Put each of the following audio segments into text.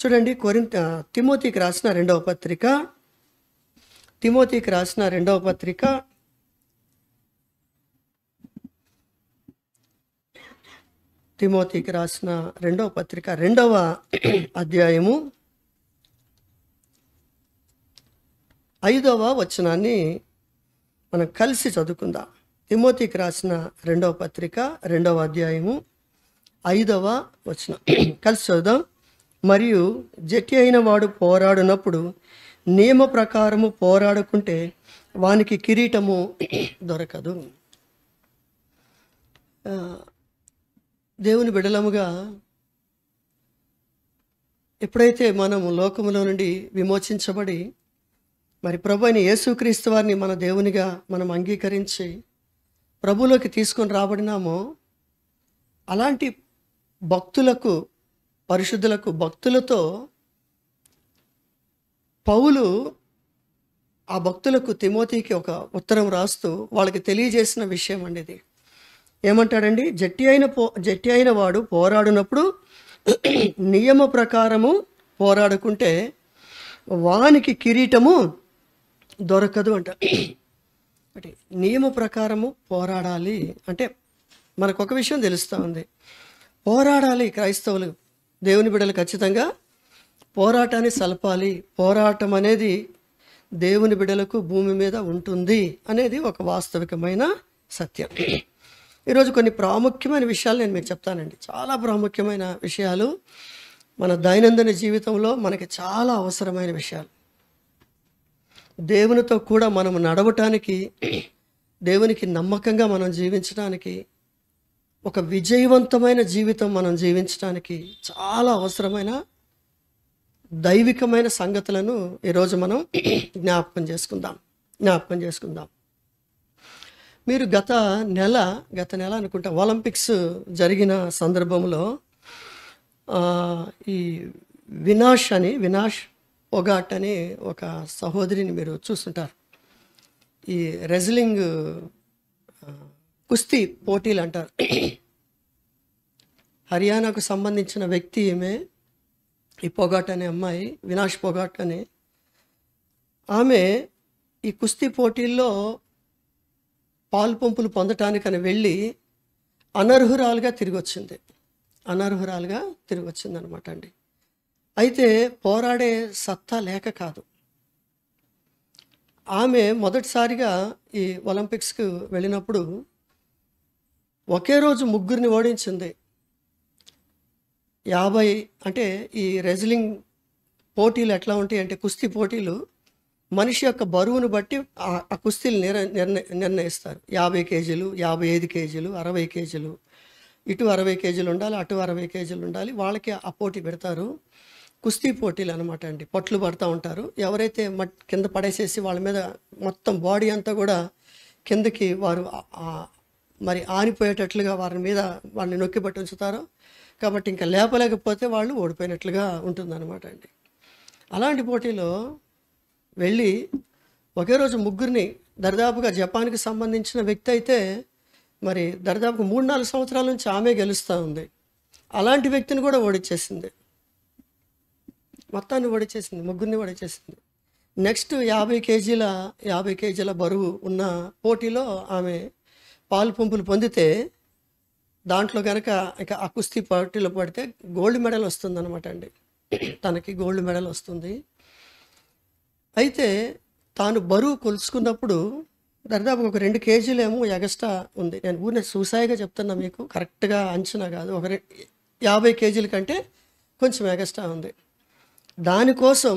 చూడండి, తిమోతికి రాసిన రెండవ పత్రిక, తిమోతికి రాసిన రెండవ పత్రిక, తిమోతికి రాసిన రెండవ పత్రిక 2వ అధ్యాయము 5వ వచనాన్ని మనం కలిసి చదువుకుందాం. తిమోతికి రాసిన రెండవ పత్రిక 2వ అధ్యాయము 5వ వచనం కలిసి చదువుదాం. మరియు జట్టి అయిన వాడు పోరాడినప్పుడు నియమ ప్రకారము పోరాడుకుంటే వానికి కిరీటము దొరకదు. దేవుని బిడ్డలముగా ఎప్పుడైతే మనము లోకములో నుండి విమోచించబడి మరి ప్రభు అయిన యేసుక్రీస్తు వారిని మన దేవునిగా మనం అంగీకరించి ప్రభులోకి తీసుకొని రాబడినామో, అలాంటి భక్తులకు, పరిశుద్ధులకు, భక్తులతో పౌలు ఆ భక్తులకు, తిమోతికి ఒక ఉత్తరం రాస్తూ వాళ్ళకి తెలియజేసిన విషయం అండి ఇది. ఏమంటాడండి? జట్టి అయిన వాడు పోరాడినప్పుడు నియమ ప్రకారము పోరాడుకుంటే వానికి కిరీటము దొరకదు అంట. అంటే నియమ ప్రకారము పోరాడాలి అంటే మనకు ఒక విషయం తెలుస్తూ ఉంది. పోరాడాలి. క్రైస్తవులు, దేవుని బిడ్డలు ఖచ్చితంగా పోరాటాన్ని సలపాలి. పోరాటం అనేది దేవుని బిడ్డలకు భూమి మీద ఉంటుంది అనేది ఒక వాస్తవికమైన సత్యం. ఈరోజు కొన్ని ప్రాముఖ్యమైన విషయాలు నేను మీకు చెప్తానండి. చాలా ప్రాముఖ్యమైన విషయాలు, మన దైనందిన జీవితంలో మనకి చాలా అవసరమైన విషయాలు. దేవునితో కూడా మనం నడవటానికి, దేవునికి నమ్మకంగా మనం జీవించడానికి, ఒక విజయవంతమైన జీవితం మనం జీవించడానికి చాలా అవసరమైన దైవికమైన సంగతులను ఈరోజు మనం జ్ఞాపకం చేసుకుందాం. మీరు గత నెల అనుకుంటా ఒలింపిక్స్ జరిగిన సందర్భంలో ఈ వినాష్ పొగాట్ అని ఒక సహోదరిని మీరు చూస్తుంటారు. ఈ రెజ్లింగ్ కుస్తీ పోటీలు అంటారు. హర్యానాకు సంబంధించిన వ్యక్తి ఈమె. ఈ పొగాట్ అనే అమ్మాయి, వినాష్ పొగాట్ అని ఆమె ఈ కుస్తీ పోటీల్లో పాల్పంపులు పొందటానికని వెళ్ళి అనర్హురాలుగా తిరిగి వచ్చింది అనమాట అండి. అయితే పోరాడే సత్తా లేక కాదు. ఆమె మొదటిసారిగా ఈ ఒలింపిక్స్కి వెళ్ళినప్పుడు ఒకే రోజు 3 ఓడించింది. 50 అంటే ఈ రెజ్లింగ్ పోటీలు ఎట్లా ఉంటాయి అంటే, కుస్తీ పోటీలు మనిషి యొక్క బరువును బట్టి ఆ కుస్తీలు నిర్ణయిస్తారు. 50 కేజీలు, 55 కేజీలు, 60 కేజీలు, ఇటు 60 కేజీలు ఉండాలి, అటు 60 కేజీలు ఉండాలి. వాళ్ళకి ఆ పోటీ పెడతారు. కుస్తీ పోటీలు అనమాట అండి. పట్లు పడుతూ ఉంటారు. ఎవరైతే కింద పడేసేసి వాళ్ళ మీద మొత్తం బాడీ అంతా కూడా కిందకి వారు మరి ఆనిపోయేటట్లుగా వారిని నొక్కి పట్టి ఉంచుతారు. కాబట్టి ఇంకా లేపలేకపోతే వాళ్ళు ఓడిపోయినట్లుగా ఉంటుందన్నమాట అండి. అలాంటి పోటీలో వెళ్ళి ఒకే రోజు 3 దరిదాపుగా జపాన్కి సంబంధించిన వ్యక్తి అయితే మరి దరిదాపుగా 3-4 సంవత్సరాల నుంచి ఆమె గెలుస్తూ ఉంది. అలాంటి వ్యక్తిని కూడా ఓడిచ్చేసింది. మొత్తాన్ని ఓడిచ్చేసింది, 3 ఓడిచ్చేసింది. నెక్స్ట్ 50 కేజీల బరువు ఉన్న పోటీలో ఆమె పాల్పంపులు పొందితే దాంట్లో కనుక ఇక ఆ కుస్తీ పోటీలో పడితే గోల్డ్ మెడల్ వస్తుంది అనమాట అండి. తనకి గోల్డ్ మెడల్ వస్తుంది. అయితే తాను బరువు కొలుసుకున్నప్పుడు దాదాపు ఒక 2 కేజీలేమో ఎగస్ట్రా ఉంది. నేను ఊరినే సూసాయిగా చెప్తున్నా మీకు, కరెక్ట్గా అంచనా కాదు. 50 కేజీల కంటే కొంచెం ఎగస్ట్రా ఉంది. దానికోసం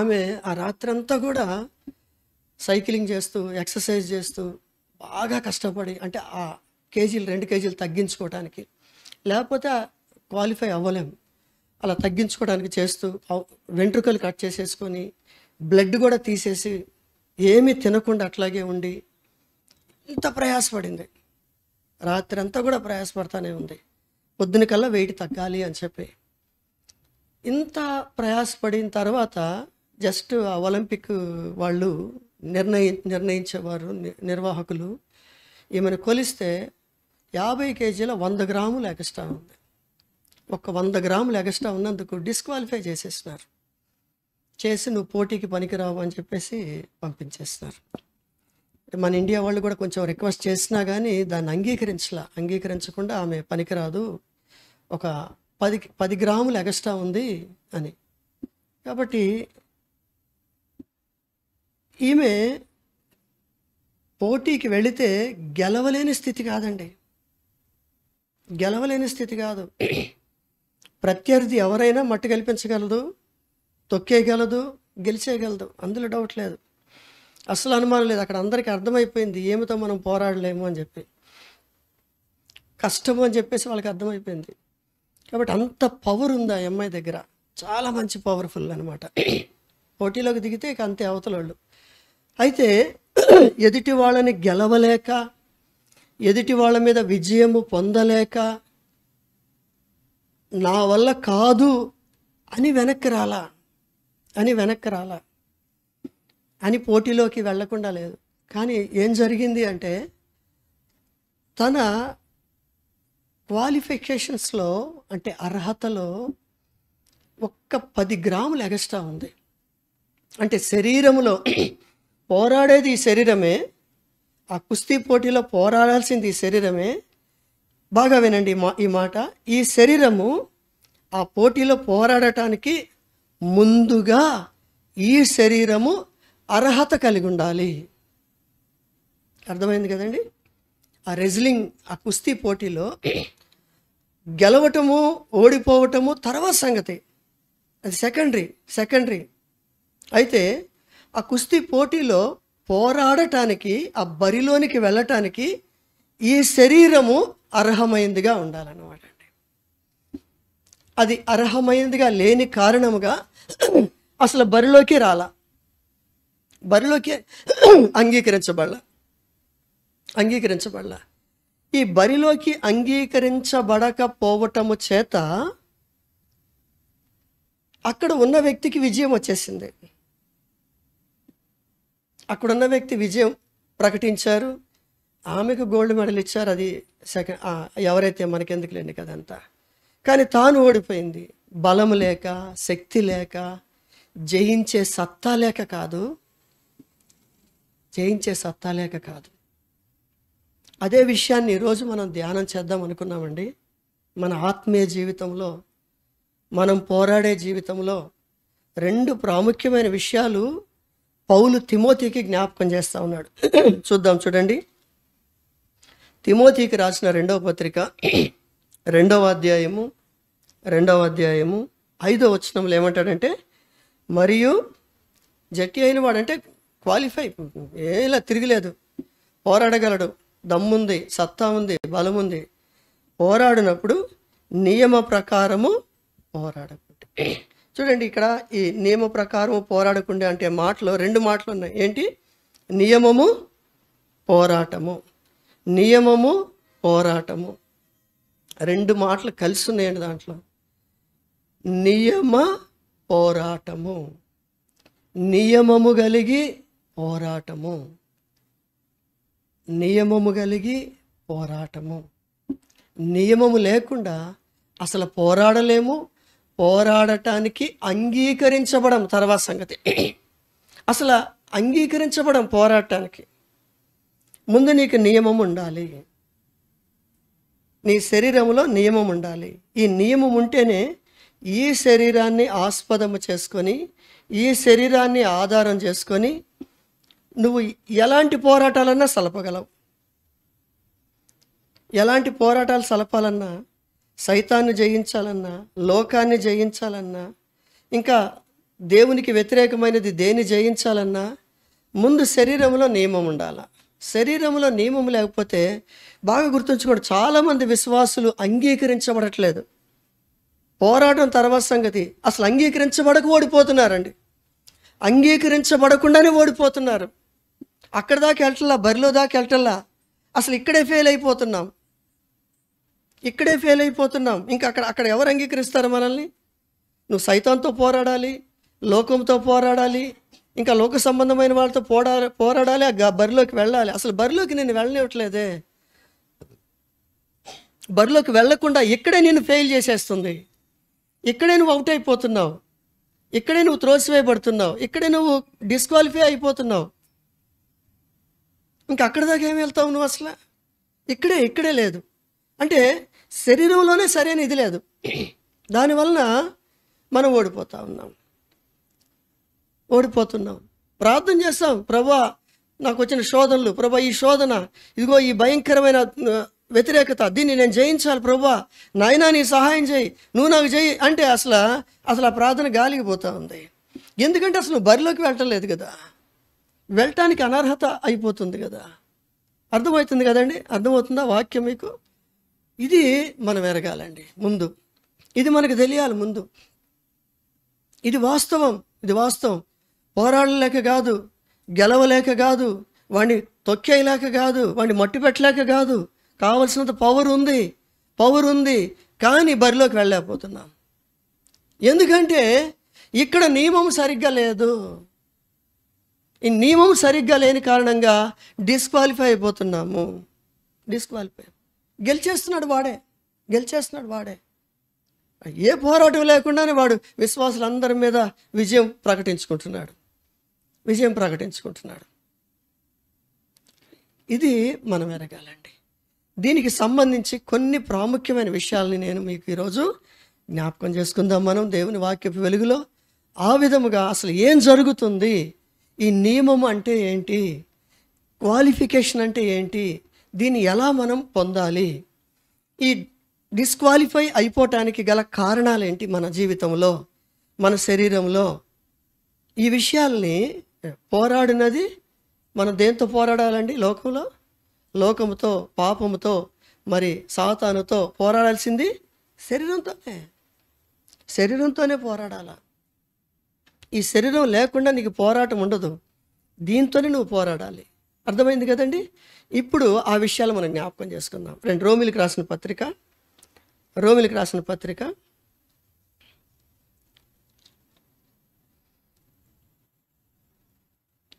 ఆమె ఆ రాత్రంతా కూడా సైక్లింగ్ చేస్తూ, ఎక్సర్సైజ్ చేస్తూ బాగా కష్టపడి, అంటే ఆ 2 కేజీలు తగ్గించుకోవడానికి, లేకపోతే క్వాలిఫై అవ్వలేం, అలా తగ్గించుకోవడానికి చేస్తూ వెంట్రుకలు కట్ చేసేసుకొని బ్లడ్ కూడా తీసేసి ఏమీ తినకుండా అట్లాగే ఉండి ఇంత ప్రయాసపడింది. రాత్రి అంతా కూడా ప్రయాసపడతానే ఉంది. పొద్దున కల్లా వెయిట్ తగ్గాలి అని చెప్పి. ఇంత ప్రయాసపడిన తర్వాత జస్ట్ ఆ ఒలింపిక్ వాళ్ళు నిర్ణయించేవారు, నిర్వాహకులు ఈమెను కొలిస్తే 50 కేజీల 100 గ్రాములు ఎక్స్ట్రా ఉంది. ఒక 100 గ్రాములు ఎగస్ట్రా ఉన్నందుకు డిస్క్వాలిఫై చేసేస్తున్నారు. చేసి నువ్వు పోటీకి పనికిరావు అని చెప్పేసి పంపించేస్తున్నారు. మన ఇండియా వాళ్ళు కూడా కొంచెం రిక్వెస్ట్ చేసినా కానీ దాన్ని అంగీకరించకుండా ఆమె పనికిరాదు, ఒక 10 గ్రాములు ఎగస్ట్రా ఉంది అని. కాబట్టి ఈమె పోటీకి వెళితే గెలవలేని స్థితి కాదండి, గెలవలేని స్థితి కాదు. ప్రత్యర్థి ఎవరైనా మట్టి కల్పించగలదు, తొక్కేయగలదు, గెలిచేయగలదు, అందులో డౌట్ లేదు, అసలు అనుమానం లేదు. అక్కడ అందరికీ అర్థమైపోయింది ఏమితో మనం పోరాడలేము అని చెప్పి, కష్టము అని చెప్పేసి వాళ్ళకి అర్థమైపోయింది. కాబట్టి అంత పవర్ ఉంది ఆ అమ్మాయి దగ్గర, చాలా మంచి పవర్ఫుల్ అనమాట. పోటీలోకి దిగితే ఇక అంతే అవతలోళ్ళు. అయితే ఎదుటి వాళ్ళని గెలవలేక, ఎదుటి వాళ్ళ మీద విజయము పొందలేక, నా వల్ల కాదు అని వెనక్కి రాలా అని పోటీలోకి వెళ్లకుండా లేదు. కానీ ఏం జరిగింది అంటే తన క్వాలిఫికేషన్స్లో అంటే అర్హతలో ఒక్క 10 గ్రాములు ఎగస్ట్రా ఉంది. అంటే శరీరములో పోరాడేది ఈ శరీరమే, ఆ కుస్తీ పోటీలో పోరాడాల్సింది ఈ శరీరమే. బాగా వినండి ఈ మాట. ఈ శరీరము ఆ పోటీలో పోరాడటానికి ముందుగా ఈ శరీరము అర్హత కలిగి ఉండాలి. అర్థమైంది కదండి? ఆ రెజ్లింగ్, ఆ కుస్తీ పోటీలో గెలవటము ఓడిపోవటము తర్వాత సంగతి, అది సెకండరీ. అయితే ఆ కుస్తీ పోటీలో పోరాడటానికి, ఆ బరిలోనికి వెళ్ళటానికి ఈ శరీరము అర్హమైందిగా ఉండాలన్నమాట అండి. అది అర్హమైందిగా లేని కారణముగా అసలు బరిలోకి అంగీకరించబడలా. ఈ బరిలోకి అంగీకరించబడకపోవటము చేత అక్కడ ఉన్న వ్యక్తికి విజయం వచ్చేసింది. అక్కడున్న వ్యక్తి విజయం ప్రకటించారు, ఆమెకు గోల్డ్ మెడల్ ఇచ్చారు, అది సెకండ్, ఎవరైతే మనకెందుకులేండి కదంతా. కానీ తాను ఓడిపోయింది. బలం లేక, శక్తి లేక, జయించే సత్తా లేక కాదు. అదే విషయాన్ని ఈరోజు మనం ధ్యానం చేద్దాం అనుకున్నామండి. మన ఆత్మీయ జీవితంలో, మనం పోరాడే జీవితంలో 2 ప్రాముఖ్యమైన విషయాలు పౌలు తిమోతికి జ్ఞాపకం చేస్తూ ఉన్నాడు. చూడండి. తిమోతికి రాసిన 2వ పత్రిక 2వ అధ్యాయము 5వ వచనంలో ఏమంటాడంటే, మరియు జట్టి అయిన వాడంటే క్వాలిఫై, ఏలా తిరగలేదు, పోరాడగలడు, దమ్ముంది, సత్తా ఉంది, బలం ఉంది. పోరాడినప్పుడు నియమ ప్రకారము పోరాడకుంటే. చూడండి, ఇక్కడ ఈ నియమ ప్రకారము పోరాడకుండే అంటే మాటలో 2 మాటలు ఉన్నాయి. ఏంటి? నియమము, పోరాటము. 2 మాటలు కలిసి ఉన్నాయండి దాంట్లో. నియమ పోరాటము, నియమము కలిగి పోరాటము. నియమము లేకుండా అసలు పోరాడలేము, పోరాడటానికి అంగీకరించబడం తర్వాత సంగతి. అసలు అంగీకరించబడం పోరాటానికి ముందు నీకు నియమం ఉండాలి, నీ శరీరంలో నియమం ఉండాలి. ఈ నియమం ఉంటేనే ఈ శరీరాన్ని ఆస్పదము చేసుకొని, ఈ శరీరాన్ని ఆధారం చేసుకొని నువ్వు ఎలాంటి పోరాటాలన్నా సలపగలవు. ఎలాంటి పోరాటాలు సలపాలన్నా, సైతాన్ని జయించాలన్నా, లోకాన్ని జయించాలన్నా, ఇంకా దేవునికి వ్యతిరేకమైనది దేన్ని జయించాలన్నా ముందు శరీరంలో నియమం ఉండాలి. శరీరంలో నియమం లేకపోతే, బాగా గుర్తుంచుకోండి, చాలామంది విశ్వాసులు అంగీకరించబడట్లేదు. పోరాటం తర్వాత సంగతి, అసలు అంగీకరించబడక ఓడిపోతున్నారండి. అంగీకరించబడకుండానే ఓడిపోతున్నారు. అక్కడ దాకా వెళ్ళటల్లా, బరిలో దాకా వెళ్ళటల్లా, అసలు ఇక్కడే ఫెయిల్ అయిపోతున్నాం. ఇంకా అక్కడ ఎవరు అంగీకరిస్తారు మనల్ని? నువ్వు సైతాన్తో పోరాడాలి, లోకంతో పోరాడాలి, ఇంకా లోక సంబంధమైన వాళ్ళతో పోరాడాలి, ఆ బరిలోకి వెళ్ళాలి. అసలు బరిలోకి నేను వెళ్ళనివ్వట్లేదే. బరిలోకి వెళ్లకుండా ఇక్కడే నిన్ను ఫెయిల్ చేసేస్తుంది. ఇక్కడే నువ్వు అవుట్ అయిపోతున్నావు, ఇక్కడే నువ్వు త్రోసివేయబడుతున్నావు, ఇక్కడే నువ్వు డిస్క్వాలిఫై అయిపోతున్నావు. ఇంకా అక్కడ దాకా ఏమి వెళ్తావు నువ్వు అసలు? ఇక్కడే లేదు అంటే శరీరంలోనే సరైన ఇది లేదు. దానివలన మనం ఓడిపోతున్నాం. ప్రార్థన చేస్తాం, ప్రభా నాకు వచ్చిన శోధనలు, ప్రభా ఈ శోధన, ఇదిగో ఈ భయంకరమైన వ్యతిరేకత, దీన్ని నేను జయించాలి ప్రభా, నాయనా నీ సహాయం చేయి, నువ్వు నాకు చేయి అంటే అసలు ఆ ప్రార్థన గాలికి పోతూ ఉంది. ఎందుకంటే అసలు బరిలోకి వెళ్ళటం లేదు కదా, వెళ్ళటానికి అనర్హత అయిపోతుంది కదా. అర్థమవుతుంది కదండి? అర్థమవుతుందా వాక్యం మీకు? ఇది మనం ఎరగాలండి ముందు, ఇది మనకు తెలియాలి ముందు. ఇది వాస్తవం. పోరాడలేక కాదు, గెలవలేక కాదు, వాడిని తొక్కేయలేక కాదు, వాడిని మట్టి పెట్టలేక కాదు. కావలసినంత పవర్ ఉంది, కానీ బరిలోకి వెళ్ళలేకపోతున్నాం. ఎందుకంటే ఇక్కడ నియమం సరిగ్గా లేదు. ఈ నియమం సరిగ్గా లేని కారణంగా డిస్క్వాలిఫై అయిపోతున్నాము. గెలిచేస్తున్నాడు వాడే. ఏ పోరాటం లేకుండానే వాడు విశ్వాసులందరి మీద విజయం ప్రకటించుకుంటున్నాడు. ఇది మనం ఎరగాలండి. దీనికి సంబంధించి కొన్ని ప్రాముఖ్యమైన విషయాల్ని నేను మీకు ఈరోజు జ్ఞాపకం చేసుకుందాం మనం దేవుని వాక్యపు వెలుగులో. ఆ విధముగా అసలు ఏం జరుగుతుంది, ఈ నియమం అంటే ఏంటి, క్వాలిఫికేషన్ అంటే ఏంటి, దీన్ని ఎలా మనం పొందాలి, ఈ డిస్క్వాలిఫై అయిపోవటానికి గల కారణాలేంటి మన జీవితంలో, మన శరీరంలో, ఈ విషయాల్ని పోరాడినది మనం దేంతో పోరాడాలండి? లోకముతో, పాపముతో, మరి సాతానుతో పోరాడాల్సింది శరీరంతోనే పోరాడాల. ఈ శరీరం లేకుండా నీకు పోరాటం ఉండదు, దీంతోనే నువ్వు పోరాడాలి. అర్థమైంది కదండి? ఇప్పుడు ఆ విషయాలు మనం జ్ఞాపకం చేసుకుందాం. రోమిలికి రాసిన పత్రిక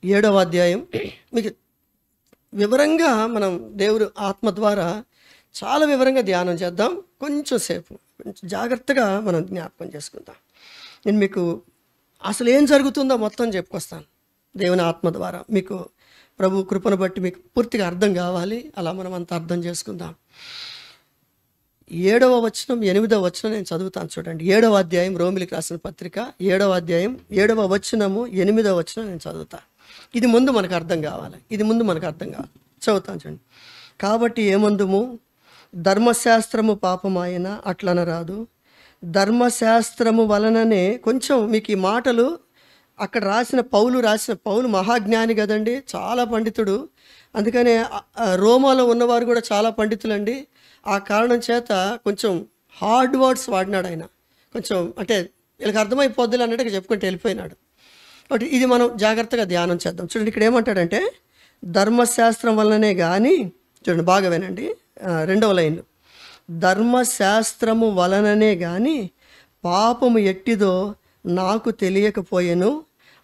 7వ అధ్యాయం. మీకు వివరంగా మనం దేవుడు ఆత్మ ద్వారా చాలా వివరంగా ధ్యానం చేద్దాం. కొంచెం జాగ్రత్తగా మనం జ్ఞాపకం చేసుకుందాం. నేను మీకు అసలు ఏం జరుగుతుందో మొత్తం చెప్పుకొస్తాను దేవుని ఆత్మ ద్వారా. మీకు ప్రభు కృపను బట్టి మీకు పూర్తిగా అర్థం కావాలి. అలా మనం అంతా అర్థం చేసుకుందాం. 7వ వచనం 8వ వచనం నేను చదువుతాను చూడండి. 7వ అధ్యాయం రోమిలికి రాసిన పత్రిక 7వ అధ్యాయం 7వ వచనము 8వ వచనం నేను చదువుతాను. ఇది ముందు మనకు అర్థం కావాలి. చదువుతాను చూడండి. కాబట్టి ఏమందుము, ధర్మశాస్త్రము పాపమాయన అట్లనరాదు, ధర్మశాస్త్రము వలననే. కొంచెం మీకు ఈ మాటలు అక్కడ పౌలు మహాజ్ఞాని కదండి, చాలా పండితుడు. అందుకనే రోమాలో ఉన్నవారు కూడా చాలా పండితులండి. ఆ కారణం చేత కొంచెం హార్డ్ వర్డ్స్ వాడినాడు ఆయన. కొంచెం అంటే వీళ్ళకి అర్థమైపోద్దులే అన్నట్టుగా చెప్పుకుంటూ వెళ్ళిపోయినాడు. కాబట్టి ఇది మనం జాగ్రత్తగా ధ్యానం చేద్దాం. చూడండి ఇక్కడ ఏమంటాడంటే, ధర్మశాస్త్రం వల్లనే కానీ, చూడండి బాగా వినండి 2వ లైన్, ధర్మశాస్త్రము వలననే కానీ పాపము ఎట్టిదో నాకు తెలియకపోయెను,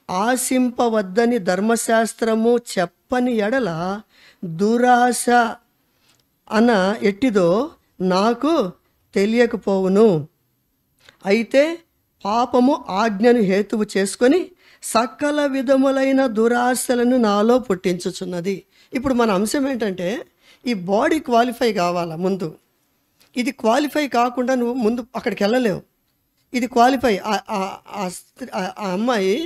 ఆశింపవద్దని ధర్మశాస్త్రము చెప్పని ఎడల దురాశ అన ఎట్టిదో నాకు తెలియకపోవును. అయితే పాపము ఆజ్ఞను హేతువు చేసుకొని సకల విధములైన దురాశలను నాలో పుట్టించుచున్నది. ఇప్పుడు మన అంశం ఏంటంటే, ఈ బాడీ క్వాలిఫై కావాలా ముందు. ఇది క్వాలిఫై కాకుండా నువ్వు ముందు అక్కడికి వెళ్ళలేవు. ఇది క్వాలిఫై. ఆ అమ్మాయి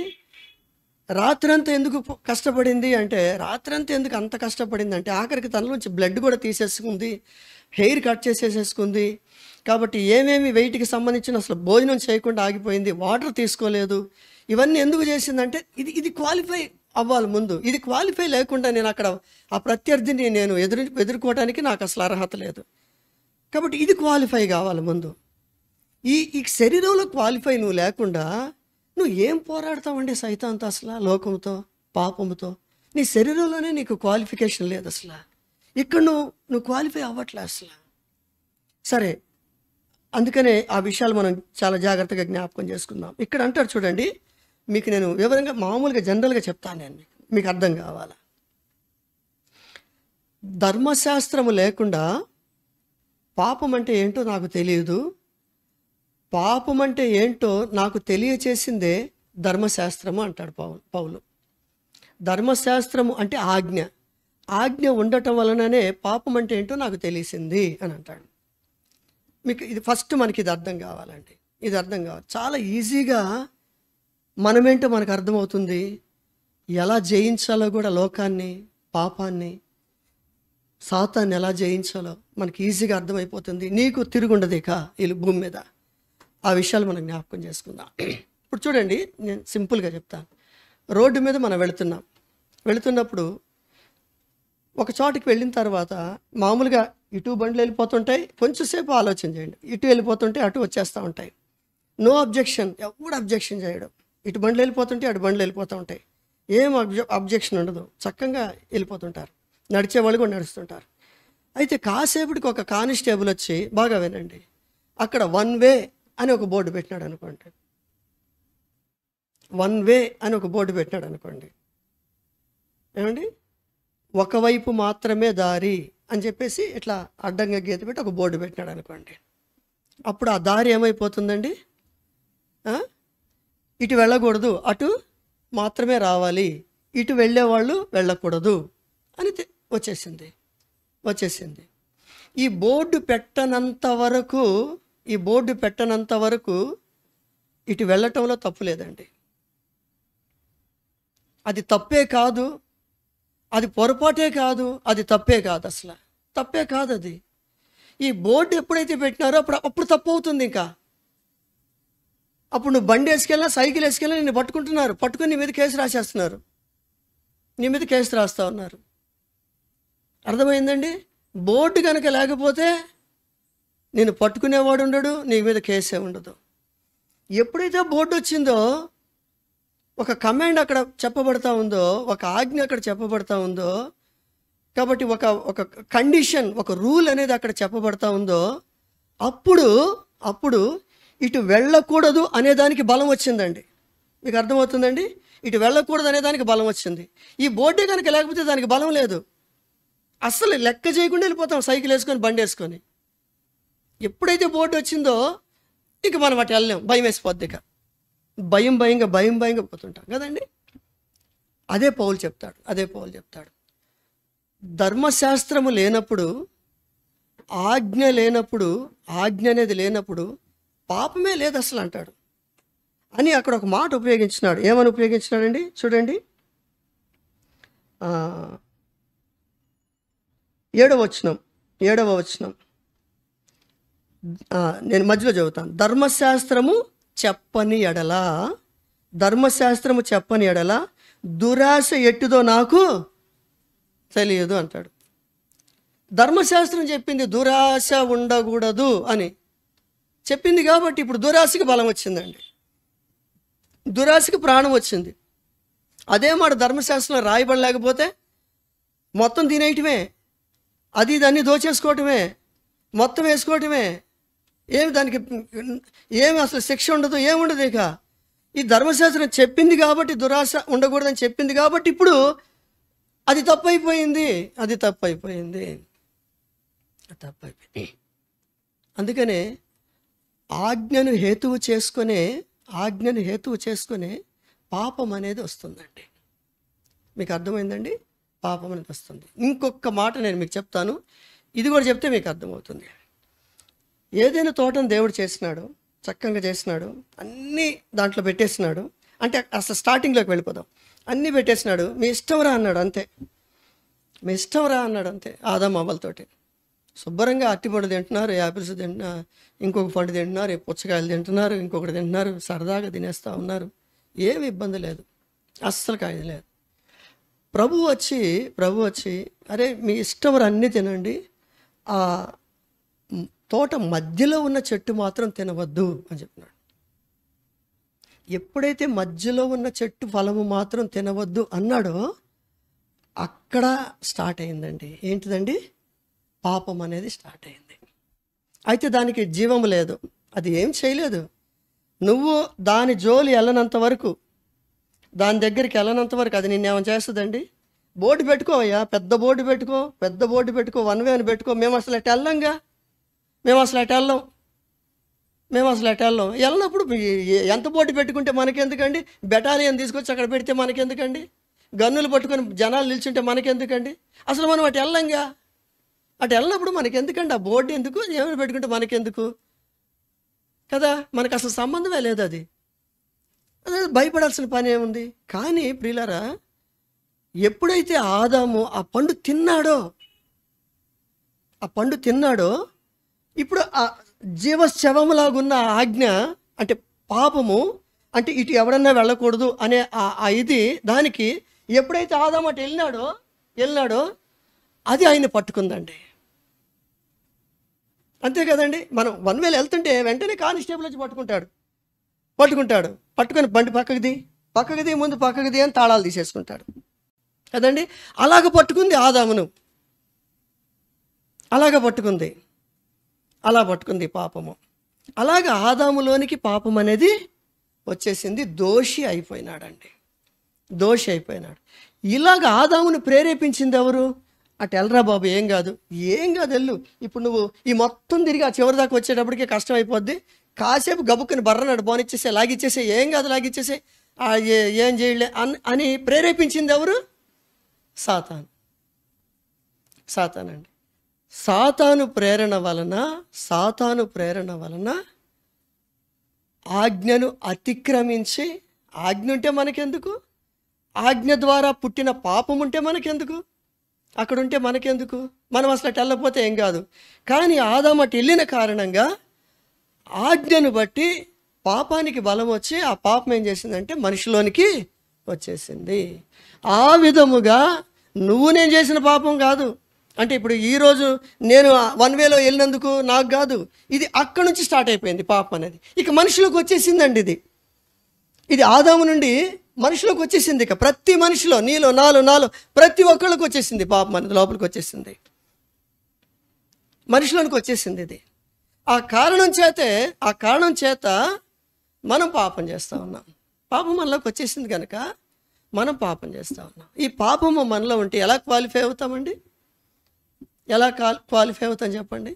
రాత్రంతా ఎందుకు కష్టపడింది అంటే, రాత్రంతా ఎందుకు అంత కష్టపడింది అంటే, ఆఖరికి తనలోంచి బ్లడ్ కూడా తీసేసుకుంది, హెయిర్ కట్ చేసేసుకుంది. కాబట్టి ఏమేమి వెయిట్కి సంబంధించిన అసలు భోజనం చేయకుండా ఆగిపోయింది, వాటర్ తీసుకోలేదు. ఇవన్నీ ఎందుకు చేసిందంటే ఇది క్వాలిఫై అవ్వాలి ముందు. ఇది క్వాలిఫై లేకుండా నేను అక్కడ ఆ ప్రత్యర్థిని నేను ఎదుర్కోవడానికి నాకు అసలు అర్హత లేదు. కాబట్టి ఇది క్వాలిఫై కావాలి ముందు. ఈ శరీరంలో క్వాలిఫై నువ్వు లేకుండా నువ్వు ఏం పోరాడతావండి సైతాంతో, అసలు లోకంతో, పాపముతో. నీ శరీరంలోనే నీకు క్వాలిఫికేషన్ లేదు అసలు. ఇక్కడ నువ్వు క్వాలిఫై అవ్వట్లే అసలు. సరే, అందుకనే ఆ విషయాలు మనం చాలా జాగ్రత్తగా జ్ఞాపకం చేసుకుందాం. ఇక్కడ అంటారు చూడండి, మీకు నేను వివరంగా మామూలుగా జనరల్గా చెప్తాను, నేను మీకు అర్థం కావాలా. ధర్మశాస్త్రము లేకుండా పాపం అంటే ఏంటో నాకు తెలియదు, పాపం అంటే ఏంటో నాకు తెలియచేసిందే ధర్మశాస్త్రము అంటాడు పౌలు. ధర్మశాస్త్రము అంటే ఆజ్ఞ, ఆజ్ఞ ఉండటం వలననే పాపం అంటే ఏంటో నాకు తెలిసింది అని అంటాడు. మీకు ఇది ఫస్ట్ మనకి ఇది అర్థం కావాలండి, ఇది అర్థం కావాలి. చాలా ఈజీగా మనమేంటో మనకు అర్థమవుతుంది, ఎలా జయించాలో కూడా లోకాన్ని, పాపాన్ని, సాతాన్ని ఎలా జయించాలో మనకి ఈజీగా అర్థమైపోతుంది. నీకు తిరుగుండదు ఇక ఈ భూమి మీద. ఆ విషయాలు మనం జ్ఞాపకం చేసుకుందాం. ఇప్పుడు చూడండి, నేను సింపుల్గా చెప్తాను. రోడ్డు మీద మనం వెళుతున్నప్పుడు ఒక చోటికి వెళ్ళిన తర్వాత మామూలుగా ఇటు బండ్లు వెళ్ళిపోతుంటాయి, కొంచెంసేపు ఆలోచన చేయండి, ఇటు వెళ్ళిపోతుంటే అటు వచ్చేస్తూ ఉంటాయి. నో అబ్జెక్షన్, ఎవడు అబ్జెక్షన్ చేయడం. ఇటు బండ్లు వెళ్ళిపోతుంటే అటు బండ్లు వెళ్ళిపోతూ ఉంటాయి, ఏం అబ్జెక్షన్ ఉండదు, చక్కగా వెళ్ళిపోతుంటారు. నడిచే వాళ్ళు కూడా నడుస్తుంటారు. అయితే కాసేపటికి ఒక కానిస్టేబుల్ వచ్చి, బాగా వినండి, అక్కడ 1 వే అని ఒక బోర్డు పెట్టినాడు అనుకోండి, 1 వే అని ఒక బోర్డు పెట్టినాడు అనుకోండి, ఏమండి, ఒకవైపు మాత్రమే దారి అని చెప్పేసి ఇట్లా అడ్డంగా గీత పెట్టి ఒక బోర్డు పెట్టినాడు అనుకోండి. అప్పుడు ఆ దారి ఏమైపోతుందండి, ఇటు వెళ్ళకూడదు, అటు మాత్రమే రావాలి, ఇటు వెళ్ళేవాళ్ళు వెళ్ళకూడదు అని వచ్చేసింది. ఈ బోర్డు పెట్టనంత వరకు ఇటు వెళ్ళటంలో తప్పు లేదండి. అది తప్పే కాదు, అది పొరపాటే కాదు, అది తప్పే కాదు, అసలు తప్పే కాదు అది. ఈ బోర్డు ఎప్పుడైతే పెట్టినారో అప్పుడు తప్పు అవుతుంది. ఇంకా అప్పుడు నువ్వు బండి వేసుకెళ్ళినా, సైకిల్ వేసుకెళ్ళినా నిన్ను పట్టుకుని నీ మీద కేసు రాసేస్తున్నారు, నీ మీద కేసు రాస్తూ ఉన్నారు. అర్థమైందండి? బోర్డు కనుక లేకపోతే నేను పట్టుకునేవాడు ఉండడు, నీ మీద కేసే ఉండదు. ఎప్పుడైతే బోర్డు వచ్చిందో, ఒక కమాండ్ అక్కడ చెప్పబడతా ఉందో, ఒక ఆజ్ఞ అక్కడ చెప్పబడతా ఉందో, కాబట్టి ఒక కండిషన్, ఒక రూల్ అనేది అక్కడ చెప్పబడతా ఉందో, అప్పుడు ఇటు వెళ్ళకూడదు అనేదానికి బలం వచ్చిందండి. మీకు అర్థమవుతుందండి? ఇటు వెళ్ళకూడదు అనేదానికి బలం వచ్చింది. ఈ బోర్డే కనుక లేకపోతే దానికి బలం లేదు. అస్సలు లెక్క చేయకుండా వెళ్ళిపోతాం సైకిల్ వేసుకొని, బండి వేసుకొని. ఎప్పుడైతే బోర్డు వచ్చిందో ఇక మనం అటు వెళ్ళలేం, భయం వేసిపోద్ది. ఇక భయంగా పోతుంటాం కదండి. అదే పౌలు చెప్తాడు, ధర్మశాస్త్రము లేనప్పుడు, ఆజ్ఞ అనేది లేనప్పుడు పాపమే లేదు అసలు అంటాడు అని అక్కడ ఒక మాట ఉపయోగించినాడు. ఏమని ఉపయోగించినాడండి? చూడండి, 7వ వచనం నేను మధ్యలో చదువుతాను. ధర్మశాస్త్రము చెప్పని ఎడల దురాశ ఎట్టుదో నాకు తెలియదు అంటాడు. ధర్మశాస్త్రం చెప్పింది దురాశ ఉండకూడదు అని చెప్పింది కాబట్టి ఇప్పుడు దురాశకి బలం వచ్చిందండి, దురాశకి ప్రాణం వచ్చింది. అదే మాట ధర్మశాస్త్రంలో రాయబడలేకపోతే మొత్తం తినేయటమే, అది దాన్ని దోచేసుకోవటమే, మొత్తం వేసుకోవటమే, దానికి ఏమి అసలు శిక్ష ఉండదు, ఏముండదు. ఇక ఈ ధర్మశాస్త్రం చెప్పింది కాబట్టి, దురాశ ఉండకూడదని చెప్పింది కాబట్టి ఇప్పుడు అది తప్పైపోయింది. అందుకనే ఆజ్ఞను హేతువు చేసుకునే పాపం అనేది వస్తుందండి. మీకు అర్థమైందండి? పాపం అనేది వస్తుంది. ఇంకొక మాట నేను మీకు చెప్తాను, ఇది కూడా చెప్తే మీకు అర్థమవుతుంది. ఏదైనా తోటను దేవుడు చేసినాడు, చక్కగా చేసినాడు, అన్నీ దాంట్లో పెట్టేసినాడు. అంటే అసలు స్టార్టింగ్లోకి వెళ్ళిపోదాం. అన్నీ పెట్టేసినాడు, మీ ఇష్టం రా అన్నాడు అంతే. ఆదాము అవ్వలతోటి శుభ్రంగా అరటిపండు తింటున్నారు, యాపిల్స్ తింటున్నారు, ఇంకొక పండు తింటున్నారు, పుచ్చకాయలు తింటున్నారు, ఇంకొకటి తింటున్నారు, సరదాగా తినేస్తూ ఉన్నారు. ఏమి ఇబ్బంది లేదు, అస్సలు కాయదు లేదు. ప్రభు వచ్చి అరే మీ ఇష్టం అన్నీ తినండి, ఆ తోట మధ్యలో ఉన్న చెట్టు మాత్రం తినవద్దు అని చెప్పినాడు. ఎప్పుడైతే మధ్యలో ఉన్న చెట్టు ఫలము మాత్రం తినవద్దు అన్నాడో అక్కడ స్టార్ట్ అయిందండి. ఏంటిదండి? పాపం అనేది స్టార్ట్ అయింది. అయితే దానికి జీవము లేదు, అది ఏం చేయలేదు. నువ్వు దాని జోలి వెళ్ళనంత వరకు, దాని దగ్గరికి వెళ్ళనంత వరకు అది నిన్నేమని చేస్తుందండి? బోర్డు పెట్టుకోవయ్యా, పెద్ద బోర్డు పెట్టుకో, 1 వే అని పెట్టుకో. మేము అసలు అటు వెళ్ళంగా, మేము అసలు అటు వెళ్ళాం, వెళ్ళినప్పుడు ఎంత పోటీ పెట్టుకుంటే మనకెందుకండి? బెటాలియన్ తీసుకొచ్చి అక్కడ పెడితే మనకెందుకండి? గన్నులు పట్టుకొని జనాలు నిల్చుంటే మనకెందుకండి? అసలు మనం అటు వెళ్ళంగా. అటు వెళ్ళినప్పుడు మనకెందుకండి? ఆ బోర్డు ఎందుకు? ఏమైనా పెట్టుకుంటే మనకెందుకు కదా? మనకు అసలు సంబంధమే లేదు అది. అదే భయపడాల్సిన పని ఏముంది? కానీ ప్రియులారా, ఎప్పుడైతే ఆదాము ఆ పండు తిన్నాడో ఇప్పుడు ఆ జీవశవములాగున్న ఆజ్ఞ అంటే పాపము, అంటే ఇటు ఎవడన్నా వెళ్ళకూడదు అనే ఆ ఇది దానికి ఎప్పుడైతే ఆదాము అటు వెళ్ళినాడో అది ఆయన్ని పట్టుకుందండి. అంతే కదండి. మనం వన్ వేలో వెళ్తుంటే వెంటనే కానిస్టేబుల్ వచ్చి పట్టుకొని బండి పక్కకి ది ముందు పక్కకి ది అని తాళాలు తీసేసుకుంటాడు కదండి. అలాగ పట్టుకుంది ఆదామును, అలా పట్టుకుంది పాపము. అలాగ ఆదాములోనికి పాపం అనేది వచ్చేసింది. దోషి అయిపోయినాడు. ఇలాగ ఆదామును ప్రేరేపించింది ఎవరు? అటు వెళ్ళరా బాబు, ఏం కాదు వెళ్ళు. ఇప్పుడు నువ్వు ఈ మొత్తం తిరిగి ఆ చివరి దాకా వచ్చేటప్పటికే కష్టం అయిపోద్ది. కాసేపు గబుక్కుని బర్రనాడు బోనిచ్చేసే, లాగిచ్చేసే, ఏం కాదు లాగిచ్చేసే, ఏం చేయలే అని ప్రేరేపించింది ఎవరు? సాతానండి. సాతాను ప్రేరణ వలన ఆజ్ఞను అతిక్రమించి, ఆజ్ఞ ఉంటే మనకెందుకు? ఆజ్ఞ ద్వారా పుట్టిన పాపం ఉంటే మనకెందుకు? అక్కడ ఉంటే మనకెందుకు? మనం అసలు అటు వెళ్ళకపోతే ఏం కాదు. కానీ ఆదాము అటు వెళ్ళిన కారణంగా ఆజ్ఞను బట్టి పాపానికి బలం వచ్చి ఆ పాపం ఏం చేసిందంటే మనిషిలోనికి వచ్చేసింది. ఆ విధముగా నేను చేసిన పాపం కాదు. అంటే ఇప్పుడు ఈరోజు నేను వన్ వేలో వెళ్ళినందుకు నాకు కాదు, ఇది అక్కడి నుంచి స్టార్ట్ అయిపోయింది పాపం అనేది. ఇక మనిషిలోకి వచ్చేసిందండి. ఇది ఆదాము నుండి మనిషిలోకి వచ్చేసింది. ఇక ప్రతి మనిషిలో, నీలో నాలో ప్రతి ఒక్కళ్ళకి వచ్చేసింది పాపం అనేది, లోపలికి వచ్చేసింది, మనిషిలోనికి వచ్చేసింది. ఇది ఆ కారణం చేత మనం పాపం చేస్తూ ఉన్నాం. పాపం మనలోకి వచ్చేసింది కనుక మనం పాపం చేస్తూ ఉన్నాం. ఈ పాపము మనలో ఉంటే ఎలా క్వాలిఫై అవుతామండి? ఎలా క్వాలిఫై అవుతాం చెప్పండి?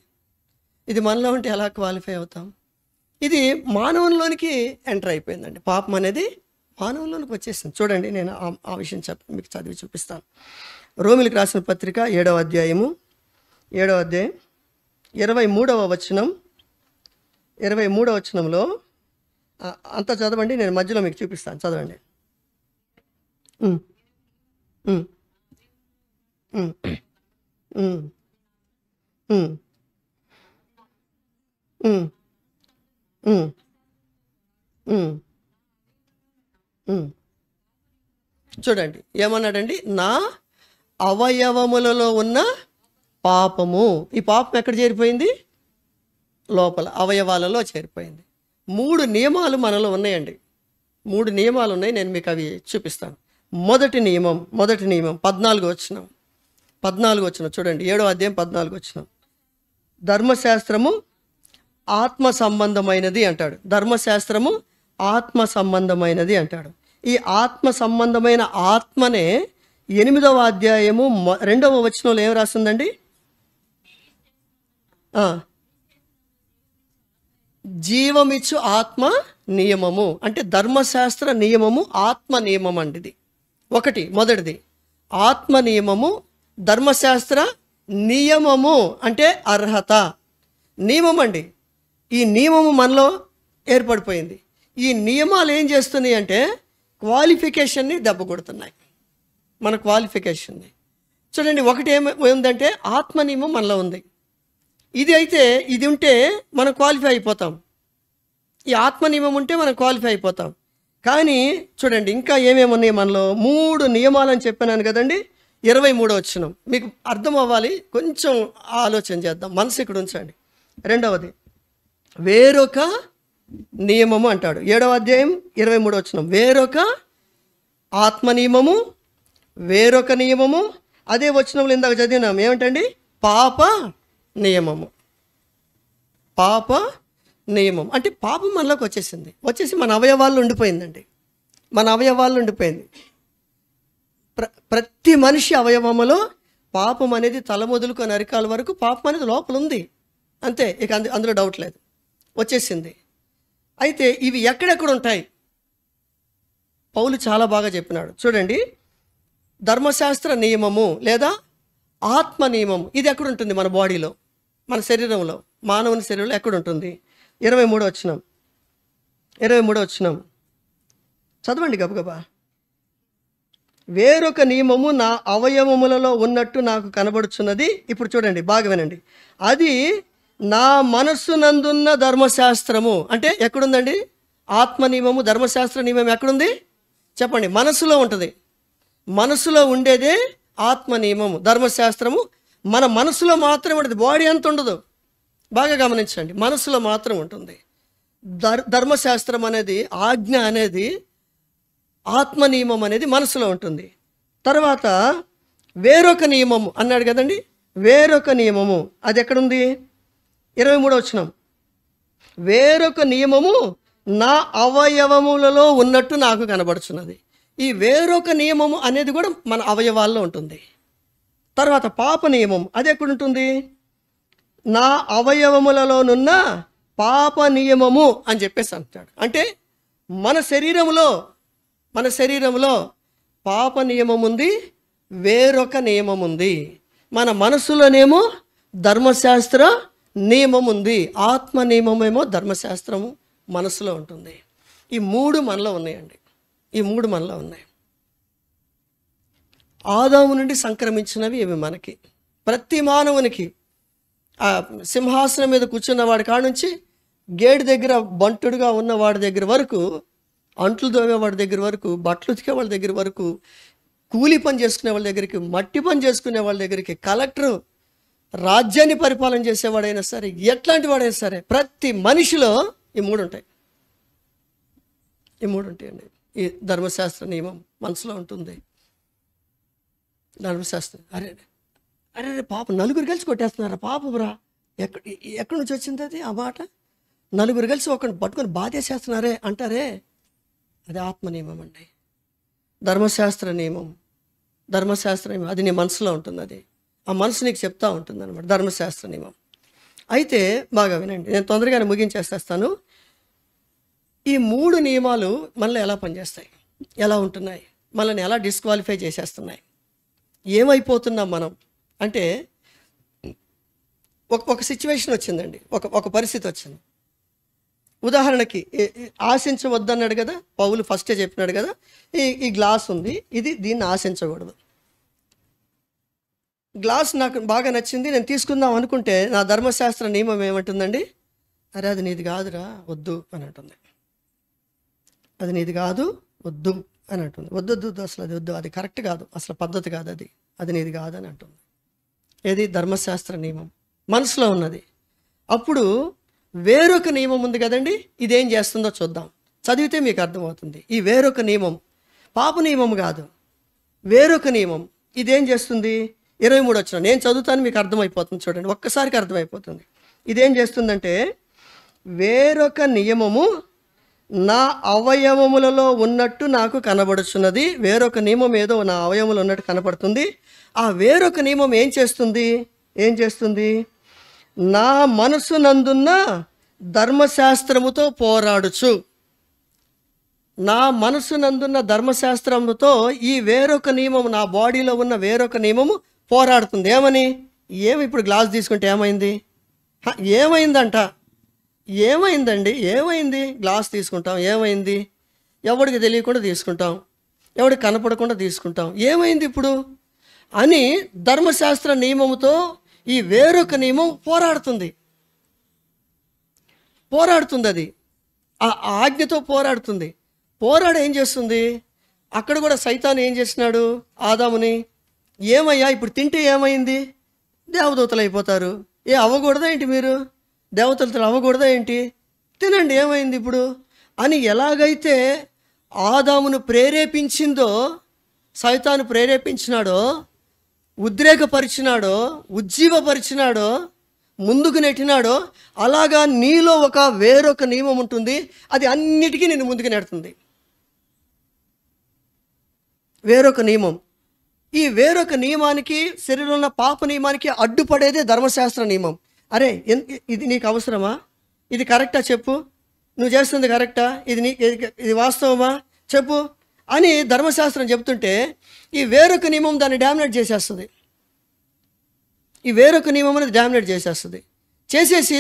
ఇది మనలో ఉంటే ఎలా క్వాలిఫై అవుతాం? ఇది మానవుల్లోనికి ఎంటర్ అయిపోయిందండి. పాపం అనేది మానవుల్లోనికి వచ్చేసింది. చూడండి, నేను ఆ విషయం మీకు చదివి చూపిస్తాను. రోమిలికి రాసిన పత్రిక 7వ అధ్యాయం 23వ వచనంలో అంతా చదవండి, నేను మధ్యలో మీకు చూపిస్తాను. చదవండి. చూడండి ఏమన్నాడండి? నా అవయవములలో ఉన్న పాపము. ఈ పాపం ఎక్కడ చేరిపోయింది? లోపల అవయవాలలో చేరిపోయింది. 3 నియమాలు మనలో ఉన్నాయండి. 3 నియమాలు ఉన్నాయి, నేను మీకు అవి చూపిస్తాను. మొదటి నియమం 14వ వచనం చూడండి. 7వ అధ్యాయం 14వ వచనం. ధర్మశాస్త్రము ఆత్మ సంబంధమైనది అంటాడు. ధర్మశాస్త్రము ఆత్మ సంబంధమైనది అంటాడు. ఈ ఆత్మ సంబంధమైన ఆత్మనే 8వ అధ్యాయము 2వ వచనంలో ఏం రాస్తుందండి? జీవమిచ్చు ఆత్మ నియమము. అంటే ధర్మశాస్త్ర నియమము ఆత్మ నియమం అండి. ఇది మొదటిది ఆత్మ నియమము, ధర్మశాస్త్ర నియమము అంటే అర్హత. నియమం అండి. ఈ నియమము మనలో ఏర్పడిపోయింది. ఈ నియమాలు ఏం చేస్తున్నాయి అంటే క్వాలిఫికేషన్ని దెబ్బ కొడుతున్నాయి, మన క్వాలిఫికేషన్ని. చూడండి, ఒకటి ఏముందంటే ఆత్మ నియమం మనలో ఉంది. ఇది ఉంటే మనం క్వాలిఫై అయిపోతాం. ఈ ఆత్మ నియమం ఉంటే మనం క్వాలిఫై అయిపోతాం. కానీ చూడండి, ఇంకా ఏమేమి ఉన్నాయి మనలో? 3 నియమాలని చెప్పాను కదండి. 23వ వచనం మీకు అర్థం అవ్వాలి, కొంచెం ఆలోచన చేద్దాం, మనసు ఇక్కడ ఉంచండి. 2వది వేరొక నియమము అంటాడు. 7వ అధ్యాయం 23వ వచనం. వేరొక ఆత్మ నియమము, వేరొక నియమము. అదే వచనంలో ఇందాక చదివినాం ఏమిటండి? పాప నియమం. అంటే పాపం మనలోకి వచ్చేసి మన అవయవాల్లో ఉండిపోయిందండి. ప్రతి మనిషి అవయవములో పాపం అనేది తల మొదలుకొని అరికాల వరకు పాపం అనేది లోపల ఉంది. అంతే, ఇక అందులో డౌట్ లేదు, వచ్చేసింది. అయితే ఇవి ఎక్కడెక్కడ ఉంటాయి? పౌలు చాలా బాగా చెప్పినాడు చూడండి. ధర్మశాస్త్ర నియమము లేదా ఆత్మ నియమం ఇది ఎక్కడుంటుంది? మన బాడీలో, మన శరీరంలో, మానవుని శరీరంలో ఎక్కడుంటుంది? 23వ వచనం చదవండి గబగబా. వేరొక నియమము నా అవయవములలో ఉన్నట్టు నాకు కనబడుచున్నది. ఇప్పుడు చూడండి, బాగా వినండి. అది నా మనస్సునందున్న ధర్మశాస్త్రము. అంటే ఎక్కడుందండి? ఆత్మ నియమము, ధర్మశాస్త్ర నియమం ఎక్కడుంది చెప్పండి? మనసులో ఉంటుంది. మనసులో ఉండేదే ఆత్మ నియమము, ధర్మశాస్త్రము. మన మనసులో మాత్రమే ఉంటుంది, బాడీ అంత ఉండదు. బాగా గమనించండి, మనసులో మాత్రం ఉంటుంది. ధర్మశాస్త్రం అనేది, ఆజ్ఞ అనేది, ఆత్మ నియమం అనేది మనసులో ఉంటుంది. తర్వాత వేరొక నియమము అన్నాడు కదండి, వేరొక నియమము అది ఎక్కడుంది? 23వ వచనం. వేరొక నియమము నా అవయవములలో ఉన్నట్టు నాకు కనబడుచున్నది. ఈ వేరొక నియమము అనేది కూడా మన అవయవాల్లో ఉంటుంది. తర్వాత పాప నియమం అది ఎక్కడుంటుంది? నా అవయవములలోనున్న పాప నియమము అని చెప్పేసి అంటాడు. అంటే మన శరీరంలో పాప నియమం ఉంది, వేరొక నియమం ఉంది. మన మనసులోనేమో ధర్మశాస్త్ర నియమం ఉంది, ఆత్మ నియమమేమో ధర్మశాస్త్రము మనసులో ఉంటుంది. ఈ మూడు మనలో ఉన్నాయండి, ఈ మూడు మనలో ఉన్నాయి. ఆదాము నుండి సంక్రమించినవి ఇవి మనకి, ప్రతి మానవునికి. ఆ సింహాసనం మీద కూర్చున్న వాడి కాడ నుంచి గేటు దగ్గర బంటుడుగా ఉన్న వాడి దగ్గర వరకు, అంట్లు దోమే వాడి దగ్గర వరకు, బట్టలు ఉతికే వాళ్ళ దగ్గర వరకు, కూలి పని చేసుకునే వాళ్ళ దగ్గరికి, మట్టి పని చేసుకునే వాళ్ళ దగ్గరికి, కలెక్టరు, రాజ్యాన్ని పరిపాలన చేసేవాడైనా సరే, ఎట్లాంటి వాడైనా సరే, ప్రతి మనిషిలో ఈ మూడు ఉంటాయి. ఈ మూడు ఉంటాయండి. ఈ ధర్మశాస్త్ర నియమం మనసులో ఉంటుంది. ధర్మశాస్త్రం అరే అరే పాప నలుగురు కలిసి కొట్టేస్తున్నారా పాపరా, ఎక్కడి నుంచి వచ్చింది అది ఆ మాట? నలుగురు కలిసి ఒకరిని పట్టుకొని బాధేసేస్తున్నారే అంటారే, అది ఆత్మ నియమం అండి. ధర్మశాస్త్ర నియమం అది నీ మనసులో ఉంటుంది. అది ఆ మనసు నీకు చెప్తా ఉంటుంది అనమాట, ధర్మశాస్త్ర నియమం. అయితే బాగా వినండి, నేను తొందరగానే ముగించేస్తాను. ఈ మూడు నియమాలు మనలో ఎలా పనిచేస్తాయి, ఎలా ఉంటున్నాయి, మనల్ని ఎలా డిస్క్వాలిఫై చేసేస్తున్నాయి, ఏమైపోతున్నాం మనం అంటే, ఒక సిచ్యువేషన్ వచ్చిందండి, ఒక పరిస్థితి వచ్చింది. ఉదాహరణకి ఆశించవద్దన్నాడు కదా పౌలు, ఫస్టే చెప్పినాడు కదా, ఈ గ్లాస్ ఉంది, దీన్ని ఆశించకూడదు. గ్లాస్ నాకు బాగా నచ్చింది, నేను తీసుకుందాం అనుకుంటే నా ధర్మశాస్త్ర నియమం ఏమంటుందండి? అరే అది నీది కాదురా, వద్దు అని అంటుంది. అది నీది కాదు, వద్దు అని అంటుంది. వద్దు అసలు అది వద్దు, అది కరెక్ట్ కాదు, అసలు పద్ధతి కాదు, అది నీది కాదు అని అంటుంది. ఏది? ధర్మశాస్త్ర నియమం మనసులో ఉన్నది. అప్పుడు వేరొక నియమం ఉంది కదండి, ఇదేం చేస్తుందో చూద్దాం, చదివితే మీకు అర్థమవుతుంది. ఈ వేరొక నియమం పాప నియమం కాదు, వేరొక నియమం. ఇదేం చేస్తుంది? 23 వచ్చిన నేను చదువుతాను, మీకు అర్థమైపోతుంది. చూడండి, ఒక్కసారికి అర్థమైపోతుంది. ఇదేం చేస్తుందంటే, వేరొక నియమము నా అవయవములలో ఉన్నట్టు నాకు కనబడుచున్నది. వేరొక నియమం ఏదో నా అవయవములు ఉన్నట్టు కనపడుతుంది. ఆ వేరొక నియమం ఏం చేస్తుంది? నా మనసునందున్న ధర్మశాస్త్రముతో పోరాడుచు. నా మనసునందున్న ధర్మశాస్త్రముతో ఈ వేరొక నియమము, నా బాడీలో ఉన్న వేరొక నియమము పోరాడుతుంది. ఏమి ఇప్పుడు గ్లాస్ తీసుకుంటే ఏమైంది? ఏమైందండి? ఏమైంది? గ్లాస్ తీసుకుంటాం, ఏమైంది? ఎవడికి తెలియకుండా తీసుకుంటాం, ఎవడికి కనపడకుండా తీసుకుంటాం, ఏమైంది ఇప్పుడు అని ధర్మశాస్త్ర నియమముతో ఈ వేరొక నియమం పోరాడుతుంది. అది ఆ ఆజ్ఞతో పోరాడుతుంది. ఏం చేస్తుంది? అక్కడ కూడా సైతాను ఏం చేసినాడు? ఆదాముని, ఏమయ్యా ఇప్పుడు తింటే ఏమైంది? దేవదూతలు అయిపోతారు. అవ్వకూడదా ఏంటి మీరు? దేవతలతో అవ్వకూడదా ఏంటి? తినండి, ఏమైంది ఇప్పుడు అని ఎలాగైతే ఆదామును ప్రేరేపించిందో, సైతాను ప్రేరేపించినాడో, ఉద్రేకపరిచినాడో, ఉజ్జీవపరిచినాడో, ముందుకు నెట్టినాడో, అలాగా నీలో వేరొక నియమం ఉంటుంది. అది అన్నిటికీ నేను ముందుకు నెడుతుంది. వేరొక నియమం. ఈ వేరొక నియమానికి, శరీరంలో ఉన్న పాప నియమానికి అడ్డుపడేదే ధర్మశాస్త్ర నియమం. అరే ఇది నీకు అవసరమా, ఇది కరెక్టా చెప్పు, నువ్వు చేస్తుంది కరెక్టా, ఇది వాస్తవమా చెప్పు అని ధర్మశాస్త్రం చెప్తుంటే ఈ వేరొక నియమం దాన్ని డామినేట్ చేసేస్తుంది. ఈ వేరొక నియమం అనేది డామినేట్ చేసేసి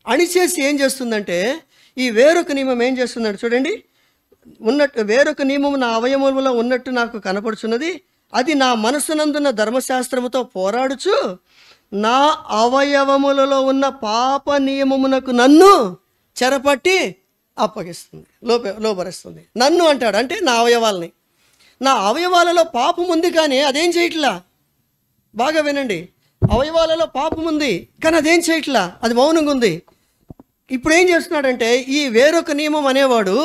అణిచేసి ఏం చేస్తుందంటే ఈ వేరొక నియమం ఏం చేస్తుందంటే చూడండి, ఉన్నట్టు వేరొక నియమం నా అవయవములో ఉన్నట్టు నాకు కనపడుచున్నది, అది నా మనస్సునందున్న ధర్మశాస్త్రముతో పోరాడుచు నా అవయవములలో ఉన్న పాప నియమమునకు నన్ను చెరపట్టి అప్పగిస్తుంది, లోపరుస్తుంది. నన్ను అంటాడు అంటే నా అవయవాలని. నా అవయవాలలో పాపం ఉంది కానీ అదేం చేయట్లా. బాగా వినండి, అవయవాలలో పాపం ఉంది కానీ అదేం చేయట్లా, అది మౌనంగా ఉంది. ఇప్పుడు ఏం చేస్తున్నాడంటే ఈ వేరొక నియమం అనేవాడు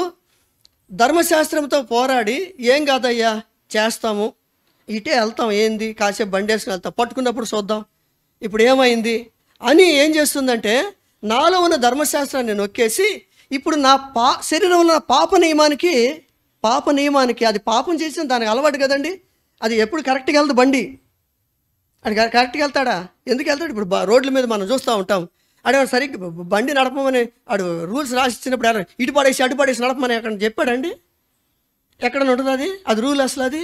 ధర్మశాస్త్రంతో పోరాడి ఏం కాదయ్యా చేస్తాము, ఇటే వెళ్తాం, ఏంది కాసేపు బండేసుకుని వెళ్తాం, పట్టుకున్నప్పుడు చూద్దాం ఇప్పుడు ఏమైంది అని ఏం చేస్తుందంటే నాలో ఉన్న ధర్మశాస్త్రాన్ని నొక్కేసి ఇప్పుడు నా శరీరంలో ఉన్న పాప నియమానికి అది పాపం చేసిన దానికి అలవాటు కదండి, అది ఎప్పుడు కరెక్ట్గా వెళ్తుంది బండి, అది కరెక్ట్గా వెళ్తాడా, ఎందుకు వెళ్తాడు? ఇప్పుడు రోడ్ల మీద మనం చూస్తూ ఉంటాం, అడే సరిగ్గా బండి నడపమని ఆడు రూల్స్ రాసిచ్చినప్పుడు ఇటు పడేసి నడపమని ఎక్కడ చెప్పాడండి? ఎక్కడ ఉంటుంది అది రూల్ అసలు? అది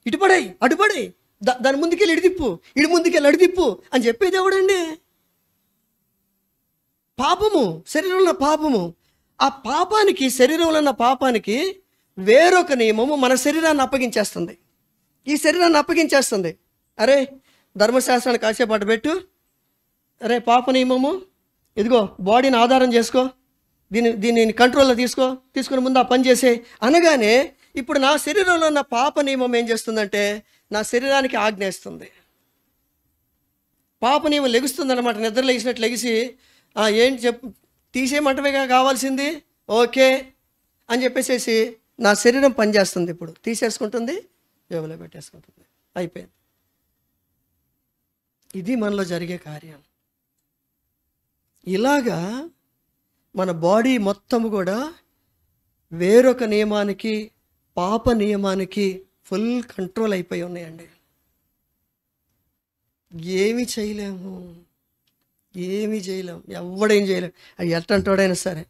ఇటుపడాయి అటుపడాయి, దాని ముందుకెళ్ళి ఇడి ముందుకెళ్ళి అడిదిప్పు అని చెప్పేది ఎవడండి? పాపము, శరీరంలో ఉన్న పాపము. ఆ పాపానికి, శరీరంలో ఉన్న పాపానికి వేరొక నియమము మన శరీరాన్ని అప్పగించేస్తుంది. ఈ శరీరాన్ని అప్పగించేస్తుంది. అరే ధర్మశాస్త్రాన్ని కాసేపు అడ్డుపెట్టు, అరే పాప నియమము ఇదిగో బాడీని ఆధారం చేసుకో, దీన్ని కంట్రోల్లో తీసుకుని ముందు ఆ పని చేసే అనగానే ఇప్పుడు నా శరీరంలో ఉన్న పాప నియమం ఏం చేస్తుందంటే నా శరీరానికి ఆజ్ఞేస్తుంది. పాప నియమం లెగుస్తుంది అనమాట. నిద్ర లెగిసినట్టు లెగిసి ఏంటి చెప్పు, తీసేయమంటవేగా కావాల్సింది, ఓకే అని చెప్పేసేసి నా శరీరం పనిచేస్తుంది. ఇప్పుడు తీసేసుకుంటుంది, జేబులో పెట్టేసుకుంటుంది, అయిపోయింది. ఇది మనలో జరిగే కార్యం. ఇలాగా మన బాడీ మొత్తం కూడా వేరొక నియమానికి, పాప నియమానికి ఫుల్ కంట్రోల్ అయిపోయి ఉన్నాయండి. ఏమీ చేయలేము, ఎవడేం చేయలేము. అది ఎట్టంటోడైనా సరే,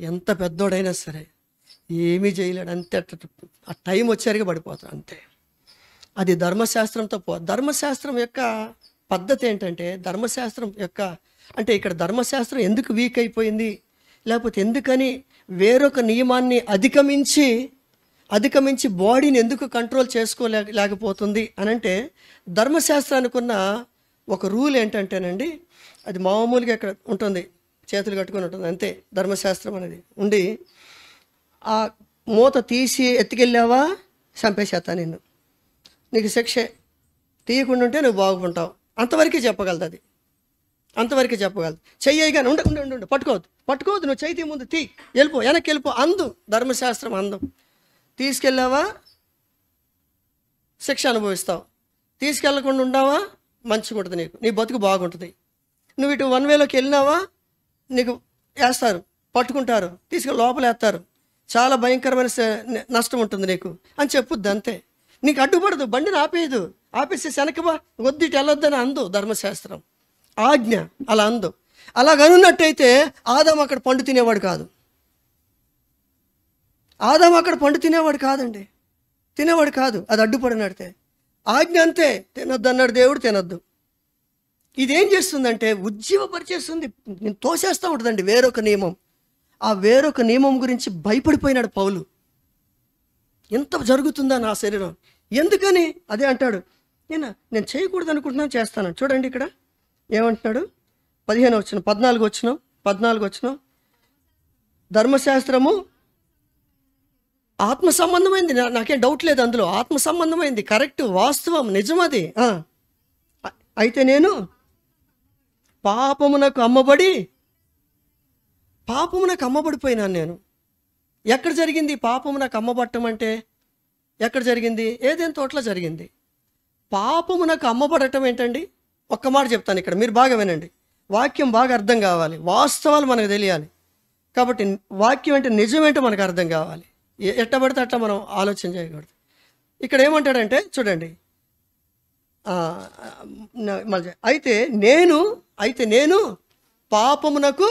ఎంత పెద్దోడైనా సరే ఏమీ చేయలేడు. అంతే, ఆ టైం వచ్చారుగా పడిపోతాడు అంతే. అది ధర్మశాస్త్రంతో ధర్మశాస్త్రం యొక్క పద్ధతి ఏంటంటే అంటే ఇక్కడ ధర్మశాస్త్రం ఎందుకు వీక్ అయిపోయింది, లేకపోతే ఎందుకని వేరొక నియమాన్ని అధిగమించి బాడీని ఎందుకు కంట్రోల్ చేసుకోలేకపోతుంది అని అంటే ధర్మశాస్త్రానికి ఉన్న ఒక రూల్ ఏంటంటేనండి, అది మామూలుగా ఇక్కడ ఉంటుంది, చేతులు కట్టుకొని ఉంటుంది అంతే. ధర్మశాస్త్రం అనేది ఉండి ఆ మూత తీసి ఎత్తుకెళ్ళావా చంపేసేస్తా నిన్ను, నీకు శిక్ష, తీయకుండా ఉంటే నువ్వు బాగుంటావు, అంతవరకే చెప్పగలదు. అది అంతవరకే చెప్పగలదు. చెయ్యగానే ఉండు పట్టుకోవద్దు, నువ్వు చేయి ముందు వెళ్ళిపో, వెనక్కి వెళ్ళిపో అందు ధర్మశాస్త్రం అందం. తీసుకెళ్ళావా శిక్ష అనుభవిస్తావు, తీసుకెళ్ళకుండా ఉన్నావా మంచిగా ఉంటుంది, నీ బతుకు బాగుంటుంది. నువ్వు ఇటు వన్ వేలోకి వెళ్ళినావా నీకు వేస్తారు, పట్టుకుంటారు, తీసుకెళ్ళి లోపల వేస్తారు, చాలా భయంకరమైన నష్టం ఉంటుంది నీకు అని చెప్పుద్ది అంతే. నీకు అడ్డుపడదు, బండిని ఆపేసి వెనకబా వద్దు ఇటు వెళ్ళొద్దని అందు ధర్మశాస్త్రం, ఆజ్ఞ అలా అందు. అలాగనున్నట్టయితే ఆదాము అక్కడ పండు తినేవాడు కాదు. ఆదాము అక్కడ పండు తినేవాడు కాదు, అది అడ్డుపడినట్టే. ఆజ్ఞ అంతే, తినొద్దు అన్నాడు దేవుడు, తినొద్దు. ఇదేం చేస్తుందంటే ఉజ్జీవపరిచేస్తుంది, నేను తోసేస్తూ ఉంటుందండి వేరొక నియమం. ఆ వేరొక నియమం గురించి భయపడిపోయినాడు పౌలు. ఎంత జరుగుతుందా నా శరీరం, ఎందుకని అదే అంటాడు, నేను చేయకూడదు అనుకుంటున్నాను చేస్తాను. చూడండి ఇక్కడ ఏమంటున్నాడు, 14 వచనం, ధర్మశాస్త్రము ఆత్మ సంబంధమైంది, నాకేం డౌట్ లేదు అందులో, ఆత్మ సంబంధమైంది, కరెక్ట్, వాస్తవం, నిజమది. అయితే నేను పాపమునకు అమ్మబడిపోయినాను. నేను ఎక్కడ జరిగింది పాపమునకు అమ్మబట్టం అంటే? ఎక్కడ జరిగింది? ఏదేం తోటలో జరిగింది. పాపమునకు అమ్మబడటం ఏంటండి? ఒక్క మాట చెప్తాను ఇక్కడ, మీరు బాగా వినండి. వాక్యం బాగా అర్థం కావాలి, వాస్తవాలు మనకు తెలియాలి. కాబట్టి వాక్యం అంటే నిజమేంటో మనకు అర్థం కావాలి. ఎట్టబడితే అట్లా మనం ఆలోచన చేయకూడదు. ఇక్కడ ఏమంటాడంటే చూడండి, ఆ, అయితే నేను పాపమునకు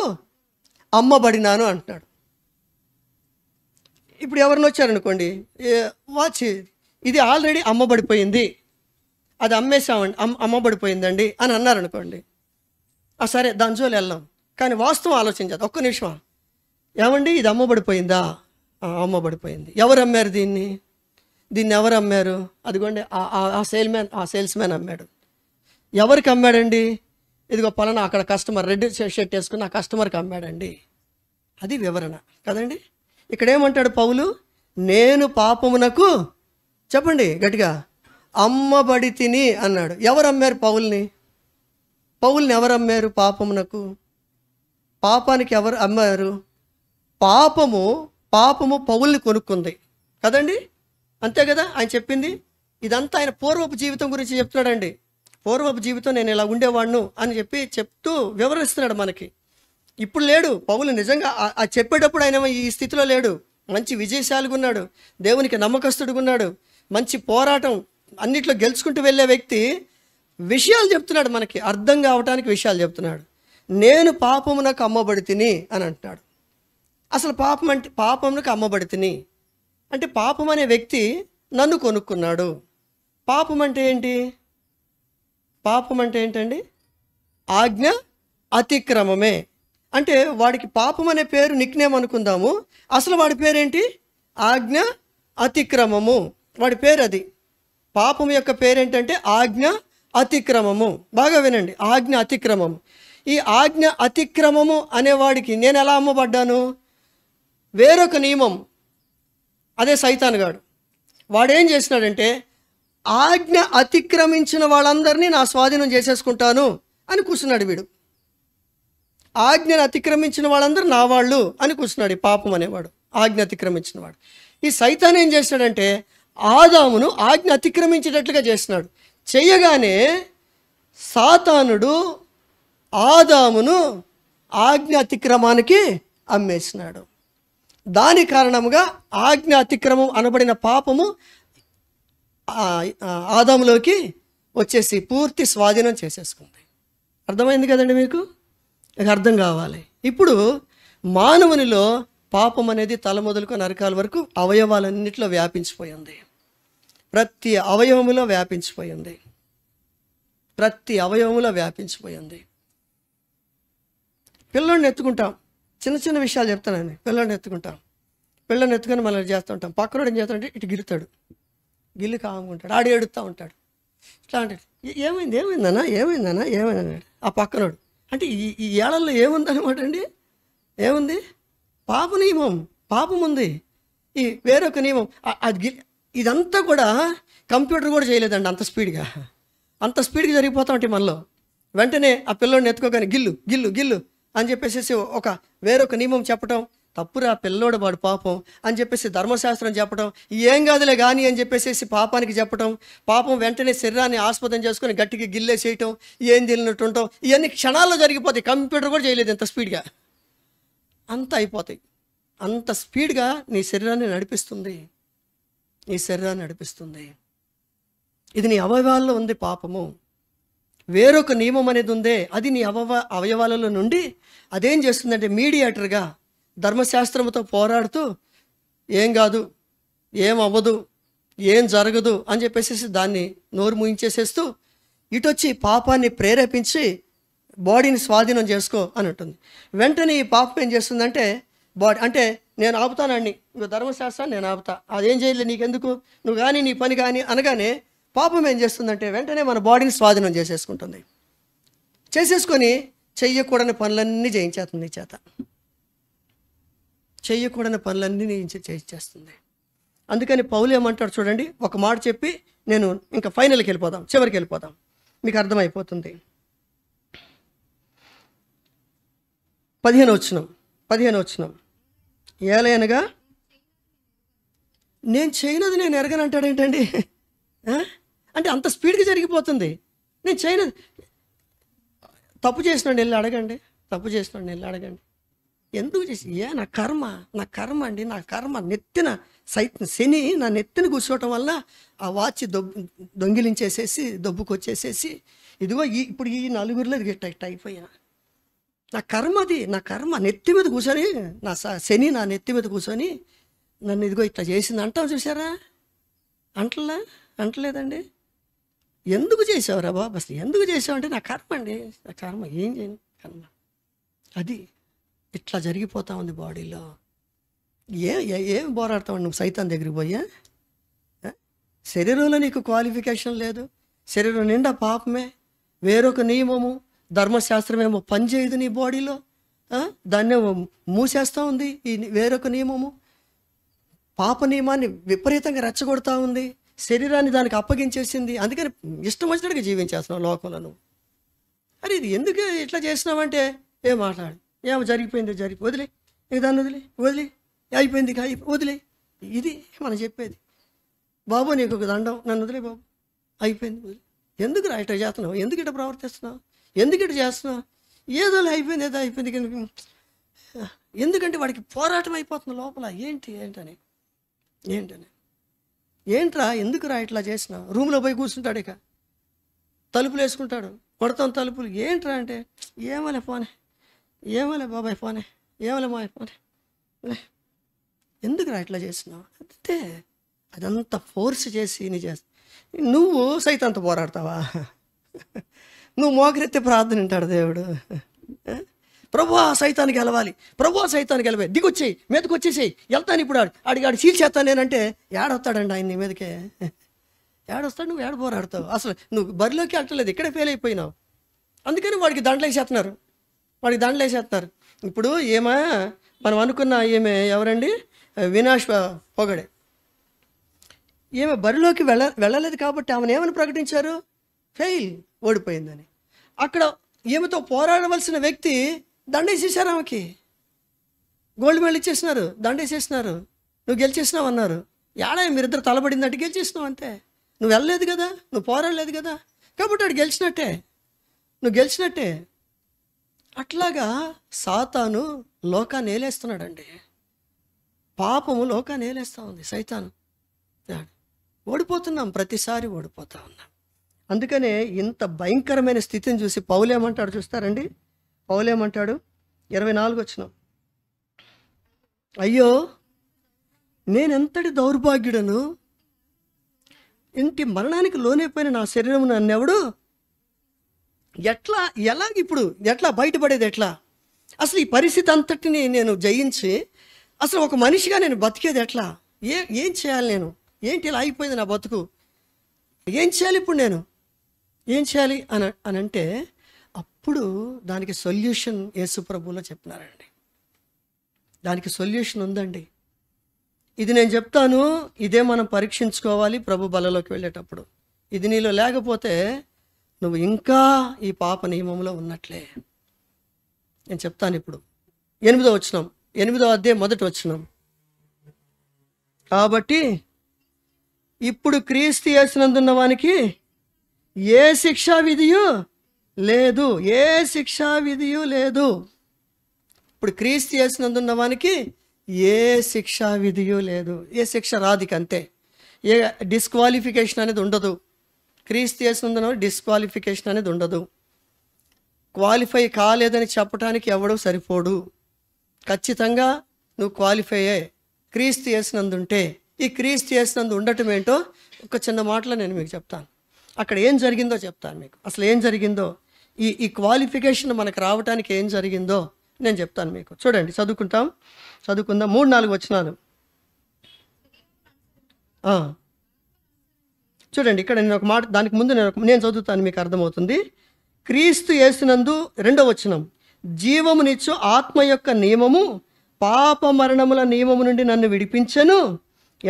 అమ్మబడినాను అంటున్నాడు. ఇప్పుడు ఎవరిని వచ్చారనుకోండి, వాచ్ ఇది ఆల్రెడీ అమ్మబడిపోయింది, అది అమ్మేసామండి, అమ్మబడిపోయిందండి అని అన్నారనుకోండి, సరే దాని జోలి వెళ్ళాం. కానీ వాస్తవం ఆలోచించదు. ఒక్క నిమిషం, ఏమండి ఇది అమ్మబడిపోయిందా? అమ్మబడిపోయింది. ఎవరు అమ్మారు దీన్ని? ఎవరు అమ్మారు? అదిగోండి ఆ సేల్స్ మ్యాన్ అమ్మాడు. ఎవరికి అమ్మాడండి? ఇదిగో పలానా అక్కడ కస్టమర్ రెడ్ షర్ట్ వేసుకుని ఆ కస్టమర్కి అమ్మాడండి. అది వివరణ కదండి. ఇక్కడ ఏమంటాడు పౌలు? నేను పాపమునకు, చెప్పండి గట్టిగా, అమ్మబడి తిని అన్నాడు. ఎవరు అమ్మారు పౌల్ని? ఎవరు అమ్మారు పాపమునకు? పాపానికి ఎవరు అమ్మారు? పాపము పౌల్ని కొనుక్కుంది కదండి. అంతే కదా ఆయన చెప్పింది. ఇదంతా ఆయన పూర్వపు జీవితం గురించి చెప్తున్నాడండి. పూర్వపు జీవితం నేను ఇలా ఉండేవాడును అని చెప్తూ వివరిస్తున్నాడు మనకి. ఇప్పుడు లేడు పౌలు, నిజంగా చెప్పేటప్పుడు ఆయన ఈ స్థితిలో లేడు. మంచి విజయశాలిగా ఉన్నాడు, దేవునికి నమ్మకస్తుడుగా ఉన్నాడు, మంచి పోరాటం అన్నిట్లో గెలుచుకుంటూ వెళ్ళే వ్యక్తి విషయాలు చెప్తున్నాడు, మనకి అర్థం కావటానికి విషయాలు చెప్తున్నాడు. నేను పాపమునకు అమ్మబడి తిని అని అంటున్నాడు. అసలు పాపమునకు అమ్మబడి తిని అంటే పాపం అనే వ్యక్తి నన్ను కొనుక్కున్నాడు. పాపం అంటే ఏంటి? పాపం అంటే ఏంటండి? ఆజ్ఞ అతిక్రమమే. అంటే వాడికి పాపం అనే పేరు నిక్నేమ్ అనుకుందాము, అసలు వాడి పేరేంటి? ఆజ్ఞ అతిక్రమము. వాడి పేరు అది. పాపం యొక్క పేరేంటంటే ఆజ్ఞ అతిక్రమము. బాగా వినండి, ఆజ్ఞ అతిక్రమము. ఈ ఆజ్ఞ అతిక్రమము అనేవాడికి నేను ఎలా అమ్మబడ్డాను? వేరొక నియమం, అదే సైతానుగాడు. వాడేం చేసినాడంటే ఆజ్ఞ అతిక్రమించిన వాళ్ళందరినీ నా స్వాధీనం చేసేసుకుంటాను అని కూర్చున్నాడు వీడు. ఆజ్ఞను అతిక్రమించిన వాళ్ళందరూ నా వాళ్ళు అని కూర్చున్నాడు ఈ పాపం అనేవాడు, ఆజ్ఞ అతిక్రమించిన వాడు. ఈ సైతాన్ ఏం చేసినాడంటే ఆదామును ఆజ్ఞ అతిక్రమించేటట్లుగా చేసినాడు. చెయ్యగానే సాతానుడు ఆదామును ఆజ్ఞ అతిక్రమానికి అమ్మేసినాడు. దాని కారణముగా ఆజ్ఞ అతిక్రమం అనబడిన పాపము ఆదాములోకి వచ్చేసి పూర్తి స్వాధీనం చేసేసుకుంది. అర్థమైంది కదండి మీకు? అర్థం కావాలి. ఇప్పుడు మానవునిలో పాపం అనేది తల మొదలుకొని నరకాల వరకు అవయవాలన్నింటిలో వ్యాపించిపోయింది. ప్రతి అవయవములో వ్యాపించిపోయింది. ప్రతి అవయవములో వ్యాపించిపోయింది. పిల్లోడిని ఎత్తుకుంటాం, చిన్న చిన్న విషయాలు చెప్తానండి. పిల్లోడిని ఎత్తుకుంటాం, పిల్లని ఎత్తుకొని మళ్ళీ చేస్తూ ఉంటాం. పక్కనోడు ఏం చేస్తాడంటే ఇటు గిలుతాడు, గిల్లి కాముకుంటాడు, ఆడి ఏడుస్తూ ఉంటాడు. ఇట్లా అంటాడు, ఏమైందన్నా ఏమైందన్నాడు ఆ పక్కనోడు. అంటే ఈ ఏళ్ళల్లో ఏముందనమాట అండి? ఏముంది? పాప నియమం, పాపం ఉంది. ఈ వేరొక నియమం అది. ఇదంతా కూడా కంప్యూటర్ కూడా చేయలేదండి అంత స్పీడ్గా జరిగిపోతా ఉంటాయి మనలో. వెంటనే ఆ పిల్లోడిని ఎత్తుకోగానే గిల్లు గిల్లు గిల్లు అని చెప్పేసి వేరొక నియమం చెప్పటం, తప్పురా పిల్లోడు వాడు పాపం అని చెప్పేసి ధర్మశాస్త్రం చెప్పటం, ఏం కాదులే కానీ అని చెప్పేసి పాపానికి చెప్పటం, పాపం వెంటనే శరీరాన్ని ఆస్పదం చేసుకొని గట్టిగా గిల్లేసేయటం, ఏం తెలియనట్టు ఉంటాం. ఇవన్నీ క్షణాల్లో జరిగిపోతాయి. కంప్యూటర్ కూడా చేయలేదు ఇంత స్పీడ్గా. అంత అయిపోతాయి. అంత స్పీడ్గా నీ శరీరాన్ని నడిపిస్తుంది. ఇది నీ అవయవాల్లో ఉంది పాపము. వేరొక నియమం అనేది ఉందే, అది నీ అవయవాలలో నుండి అదేం చేస్తుందంటే మీడియేటర్గా ధర్మశాస్త్రముతో పోరాడుతూ ఏం కాదు, ఏం అవ్వదు, ఏం జరగదు అని చెప్పేసి దాన్ని నోరు మూయించేసేస్తూ ఇటొచ్చి పాపాన్ని ప్రేరేపించి బాడీని స్వాధీనం చేసుకో అని ఉంటుంది. వెంటనే ఈ పాపం ఏం చేస్తుందంటే అంటే నేను ఆపుతానండి, ధర్మశాస్త్రాన్ని నేను ఆపుతా, అదేం చేయలేదు నీకెందుకు, నువ్వు కానీ నీ పని కానీ అనగానే పాపం ఏం చేస్తుందంటే వెంటనే మన బాడీని స్వాధీనం చేసేసుకొని చెయ్యకూడని పనులన్నీ చేయించేస్తుంది. నీ చేత చెయ్యకూడని పనులన్నీ చేయించేస్తుంది. అందుకని పౌలు ఏమంటాడు చూడండి, ఒక మాట చెప్పి నేను ఇంకా ఫైనల్కి వెళ్ళిపోదాం, చివరికి వెళ్ళిపోదాం, మీకు అర్థమైపోతుంది. 15వ వచనం ఏలయనగా నేను చేయనది నేను ఎరగనంటాడు ఏంటండి? అంటే అంత స్పీడ్గా జరిగిపోతుంది. నేను చేయనది, తప్పు చేసినాడు వెళ్ళి అడగండి, ఎందుకు చేసి నా కర్మ, నా కర్మ అండి, నా కర్మ. నెత్తిన శని నా నెత్తిన కూర్చోవటం వల్ల ఆ వాచ్ దొంగిలించేసేసి దొబ్బుకొచ్చేసేసి ఇదిగో ఇప్పుడు ఈ నలుగురిలో ఇట్ట అయిపోయినా. నా కర్మ అది, నా కర్మ. నెత్తి మీద కూర్చొని శని నా నెత్తి మీద కూర్చొని నన్ను ఇదిగో ఇట్లా చేసింది అంటాం. చూసారా? అంటలేదండి. ఎందుకు చేసావురా బాబు? అసలు ఎందుకు చేసావు అంటే నా కర్మ అండి, నా కర్మ. ఏం చేయను, కర్మ అది. ఇట్లా జరిగిపోతా ఉంది బాడీలో. ఏం పోరాడతావు నువ్వు సైతాన్ దగ్గరికి పోయా? శరీరంలో నీకు క్వాలిఫికేషన్ లేదు, శరీరం నిండా పాపమే, వేరొక నియమము ధర్మశాస్త్రం ఏమో పనిచేయదు నీ బాడీలో, దాన్నే మూసేస్తూ ఉంది ఈ వేరొక నియమము. పాప నియమాన్ని విపరీతంగా రెచ్చగొడతా ఉంది, శరీరాన్ని దానికి అప్పగించేసింది. అందుకని ఇష్టం వచ్చినట్టుగా జీవించేస్తున్నావు లోకంలో నువ్వు. అరే ఇది ఎందుకు ఇట్లా చేసినావంటే ఏం మాట్లాడు, ఏమో జరిగిపోయింది వదిలే, ఇక దాన్ని వదిలే అయిపోయింది వదిలే. ఇది మనం చెప్పేది. బాబు నీకు ఒక దండం, నన్ను వదిలే బాబు, అయిపోయింది వదిలే. ఎందుకు ఇట్లా చేస్తున్నావు, ఎందుకు ఇట్లా ప్రవర్తిస్తున్నావు, ఎందుకు ఇట్లా చేస్తున్నావు? ఏదో అయిపోయింది ఎందుకంటే వాడికి పోరాటం అయిపోతుంది లోపల. ఏంటని ఏంట్రా, ఎందుకురా ఇట్లా చేసినావు? రూమ్లో పోయి కూర్చుంటాడు, ఇక తలుపులు వేసుకుంటాడు, కొడతాం తలుపులు. ఏంట్రా అంటే ఏమలే బాబాయ్ పోనే, ఏమలే మా పోనే. ఎందుకురా ఇట్లా చేసినావు అంటే అదంతా ఫోర్స్ చేసి నీ నువ్వు సైతాంతో పోరాడతావా? నువ్వు మోకరెత్తే ప్రార్థన వింటాడు దేవుడు. ప్రభువా సైతానికి గెలవాలి, ప్రభువా సైతానికి గెలవే, దిగొచ్చేయి, మీదకి వచ్చేసేయి, వెళ్తాను ఇప్పుడు ఆడిగాడు చీల్చేస్తాను నేనంటే ఏడొస్తాడండి ఆయన నీ మీదకే. ఏడొస్తాడు, నువ్వు ఏడ పోరాడతావు? అసలు నువ్వు బరిలోకి వెళ్ళలేదు, ఇక్కడే ఫెయిల్ అయిపోయినావు. అందుకని వాడికి దండలేసేస్తున్నారు. ఇప్పుడు మనం అనుకున్న ఈమె ఎవరండి, వినాష్ పొగడే. ఈమె బరిలోకి వెళ్ళలేదు కాబట్టి ఆమెను ఏమని ప్రకటించారు? ఫెయిల్, ఓడిపోయిందని. అక్కడ ఈమెతో పోరాడవలసిన వ్యక్తి దండేసేసారు, ఆమెకి గోల్డ్ మెడల్ ఇచ్చేసినారు, దండేసేసినారు. నువ్వు గెలిచేసినావు అన్నారు. ఏడా మీరిద్దరు తలబడిందంటే గెలిచేసినావు అంతే. నువ్వు వెళ్ళలేదు కదా, నువ్వు పోరాడలేదు కదా, కాబట్టి వాడు నువ్వు గెలిచినట్టే. అట్లాగా సాతాను లోకాన్ని ఏలేస్తున్నాడండి. పాపము లోకాన్ని ఏలేస్తూ ఉంది సైతాను. ఓడిపోతున్నాం, ప్రతిసారి ఓడిపోతా ఉన్నాం. అందుకనే ఇంత భయంకరమైన స్థితిని చూసి పౌలేమంటాడు చూస్తారండి. పౌలేమంటాడు 24 వచనం, అయ్యో నేనెంతటి దౌర్భాగ్యుడను, ఇంటి మరణానికి లోనైపోయిన నా శరీరం నన్నెవడు ఎట్లా బయటపడేది ఎట్లా? అసలు ఈ పరిస్థితి అంతటిని నేను జయించి అసలు ఒక మనిషిగా నేను బతికేది ఎట్లా? ఏం చేయాలి నేను? ఏంటి ఇలా అయిపోయింది నా బతుకు? ఏం చేయాలి ఇప్పుడు నేను? ఏం చేయాలి అని అంటే అప్పుడు దానికి సొల్యూషన్ యేసు ప్రభువులో చెప్పినారండి. దానికి సొల్యూషన్ ఉందండి. ఇది నేను చెప్తాను, ఇదే మనం పరీక్షించుకోవాలి ప్రభు బలలోకి వెళ్ళేటప్పుడు. ఇది నీలో లేకపోతే నువ్వు ఇంకా ఈ పాప నియమంలో ఉన్నట్లే. నేను చెప్తాను ఇప్పుడు. 8వ వచనం, 8వ అధ్యాయం 1వ వచనం. కాబట్టి ఇప్పుడు క్రీస్తు యేసునందున్న వానికి ఏ శిక్షా విధియు లేదు, ఏ శిక్షా విధియు లేదు. ఇప్పుడు క్రీస్తు యేసునందున్న వానికి ఏ శిక్షా విధియు లేదు. ఏ శిక్ష రాదికి అంతే. ఏ డిస్క్వాలిఫికేషన్ అనేది ఉండదు. క్రీస్తు యేసునందున్న డిస్క్వాలిఫికేషన్ అనేది ఉండదు. క్వాలిఫై కాలేదని చెప్పడానికి ఎవడూ సరిపోడు. ఖచ్చితంగా నువ్వు క్వాలిఫై అయ్యే క్రీస్తు యేసునందుంటే. ఈ క్రీస్తు యేసునందు ఉండటం ఏంటో ఒక చిన్న మాటలో నేను మీకు చెప్తాను. అక్కడ ఏం జరిగిందో చెప్తాను మీకు. అసలు ఏం జరిగిందో, ఈ క్వాలిఫికేషన్ మనకు రావడానికి ఏం జరిగిందో నేను చెప్తాను మీకు. చూడండి, చదువుకుందాం 3-4 వచనాలు. చూడండి, ఇక్కడ నేను ఒక మాట, దానికి ముందు నేను చదువుతాను, మీకు అర్థమవుతుంది. క్రీస్తు యేసునందు 2వ వచనం, జీవమునిచ్చు ఆత్మ యొక్క నియమము పాప మరణముల నియమము నుండి నన్ను విడిపించెను.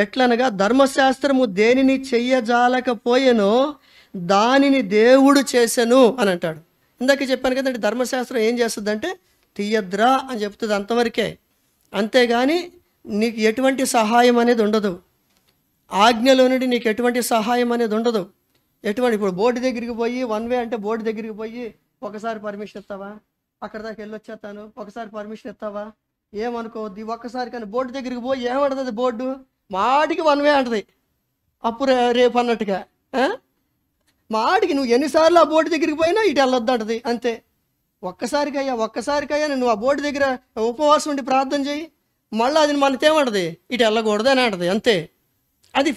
ఎట్లనగా ధర్మశాస్త్రము దేనిని చెయ్యజాలకపోయెనో దానిని దేవుడు చేసెను అని అంటాడు. ఇందాక చెప్పాను కదండి, ధర్మశాస్త్రం ఏం చేస్తుందంటే తీయద్రా అని చెప్తుంది, అంతవరకే. అంతేగాని నీకు ఎటువంటి సహాయం అనేది ఉండదు. ఆజ్ఞలో నుండి నీకు ఎటువంటి సహాయం అనేది ఉండదు. ఇప్పుడు బోర్డు దగ్గరికి పోయి 1 వే అంటే బోర్డు దగ్గరికి పోయి ఒకసారి పర్మిషన్ ఇస్తావా, అక్కడ దాకా వెళ్ళొచ్చేస్తాను, ఒకసారి పర్మిషన్ ఇస్తావా, ఏమనుకోవద్దు. ఒక్కసారి కానీ బోర్డు దగ్గరికి పోయి ఏమంటుంది బోర్డు? మాటికి వన్ వే అంటది. అప్పు రేపు అన్నట్టుగా మాటికి నువ్వు ఎన్నిసార్లు ఆ బోర్డు దగ్గరికి పోయినా ఇటు వెళ్ళొద్దు అంటది. అంతే. ఒక్కసారికయ్యా నువ్వు ఆ బోర్డు దగ్గర ఉపవాసం ఉండి ప్రార్థన చేయి, మళ్ళీ అది మనకేమంటది? ఇటు వెళ్ళకూడదు అని అంటది. అంతే. అది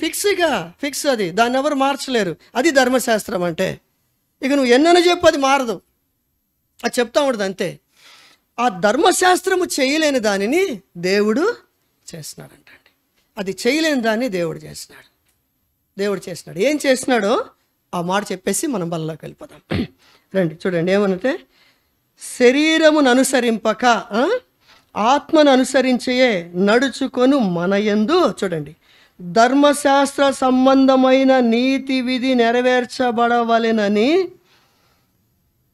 ఫిక్స్ అది. దాన్ని ఎవరు మార్చలేరు. అది ధర్మశాస్త్రం అంటే. ఇక నువ్వు ఎన్నైనా చెప్పు, అది మారదు. అది చెప్తా ఉండదు. అంతే. ఆ ధర్మశాస్త్రము చేయలేని దానిని దేవుడు చేస్తున్నాడంటండి. అది చేయలేని దాన్ని దేవుడు చేస్తున్నాడు. ఏం చేస్తున్నాడో ఆ మాట చెప్పేసి మనం బల్లలోకి వెళ్ళిపోదాం. రండి చూడండి ఏమనంటే, శరీరమును అనుసరింపక ఆత్మను అనుసరించే నడుచుకొను మన యందు చూడండి ధర్మశాస్త్ర సంబంధమైన నీతి విధి నెరవేర్చబడవలెనని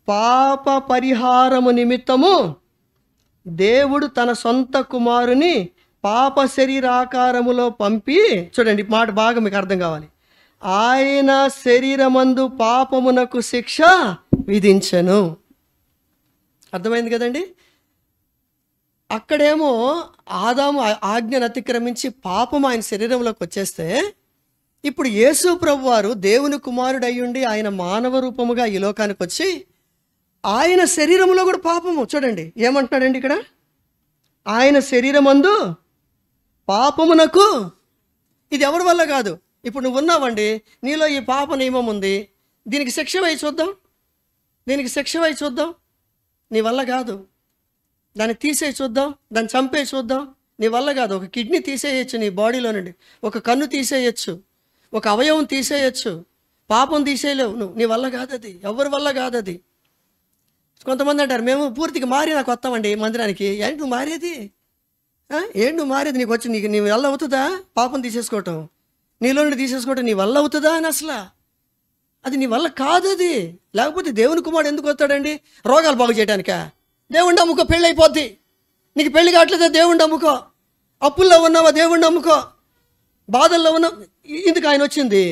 పాప పరిహారము నిమిత్తము దేవుడు తన సొంత కుమారుని పాప శరీరాకారములో పంపి, చూడండి మాట బాగా మీకు అర్థం కావాలి, ఆయన శరీరమందు పాపమునకు శిక్ష విధించెను. అర్థమైంది కదండి? అక్కడేమో ఆదాము ఆజ్ఞను అతిక్రమించి పాపం ఆయన శరీరంలోకి వచ్చేస్తే, ఇప్పుడు యేసు ప్రభువారు దేవుని కుమారుడు అయ్యుండి ఆయన మానవ రూపముగా ఈ లోకానికి వచ్చి ఆయన శరీరంలో కూడా పాపము, చూడండి ఏమంటున్నాడండి ఇక్కడ, ఆయన శరీరమందు పాపమునకు. ఇది ఎవరి వల్ల కాదు. ఇప్పుడు నువ్వు ఉన్నావండి, నీలో ఈ పాప నియమం ఉంది, దీనికి శిక్ష వేయి చూద్దాం. నీ వల్ల కాదు. దాన్ని తీసేయి చూద్దాం, దాన్ని చంపేయి చూద్దాం. నీ వల్ల కాదు. ఒక కిడ్నీ తీసేయచ్చు నీ బాడీలో నుండి, ఒక కన్ను తీసేయచ్చు, ఒక అవయవం తీసేయచ్చు, పాపం తీసేయలేవు నువ్వు. నీ వల్ల కాదు అది, ఎవరి వల్ల కాదు అది. కొంతమంది అంటారు మేము పూర్తిగా మారి నాకు వస్తామండి మందిరానికి. ఏంటి నువ్వు మారేది? నీకు వచ్చి నీ వల్ల అవుతుందా పాపం తీసేసుకోవటం? నీలో నుండి తీసేసుకోవటం నీ వల్ల అవుతుందా అని? అసలు అది నీ వల్ల కాదు అది. లేకపోతే దేవుని కుమారుడు ఎందుకు వస్తాడండి? రోగాలు బాగు చేయడానికా? దేవుణ్ణి అమ్ముకో, పెళ్ళి అయిపోద్ది. నీకు పెళ్లి కావట్లేదా? దేవుణ్ణి అమ్ముకో. అప్పుల్లో ఉన్నావా? దేవుణ్ణి అమ్ముకో. బాధల్లో ఉన్నావు. ఎందుకు ఆయన వచ్చింది?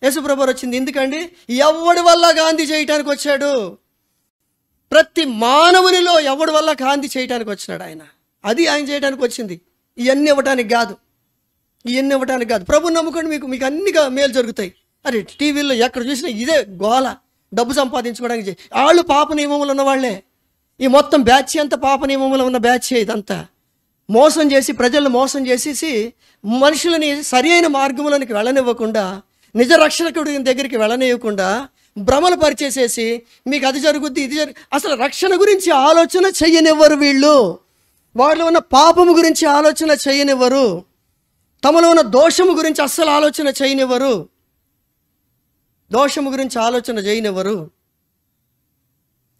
యేసుప్రభువు వచ్చింది ఎందుకండి? ఎవడి వల్ల గాంధీ చేయటానికి వచ్చాడు? ప్రతి మానవునిలో ఎవడి వల్ల గాంధీ చేయటానికి వచ్చినాడు ఆయన. అది ఆయన చేయడానికి వచ్చింది. ఇవన్నీ ఇవ్వటానికి కాదు. ప్రభుని నమ్ముకోండి, మీకు అన్నిగా మేలు జరుగుతాయి. అరే టీవీలో ఎక్కడ చూసినా ఇదే గోల, డబ్బు సంపాదించుకోవడానికి. వాళ్ళు పాప నియమములు ఉన్నవాళ్లే. ఈ మొత్తం బ్యాచ్ అంతా పాప నియమములు ఉన్న బ్యాచ్. ఇదంతా మోసం చేసి, ప్రజలను మోసం చేసేసి, మనుషులని సరి అయిన మార్గంలోనికి వెళ్ళనివ్వకుండా, నిజ రక్షకుడి దగ్గరికి వెళ్ళనివ్వకుండా భ్రమలు పరిచేసేసి మీకు అది జరుగుద్ది ఇది అసలు రక్షణ గురించి ఆలోచన చెయ్యనివ్వరు వీళ్ళు. వాళ్ళలో ఉన్న పాపము గురించి ఆలోచన చేయనివ్వరు. తమలో ఉన్న దోషము గురించి అస్సలు ఆలోచన చేయనివ్వరు.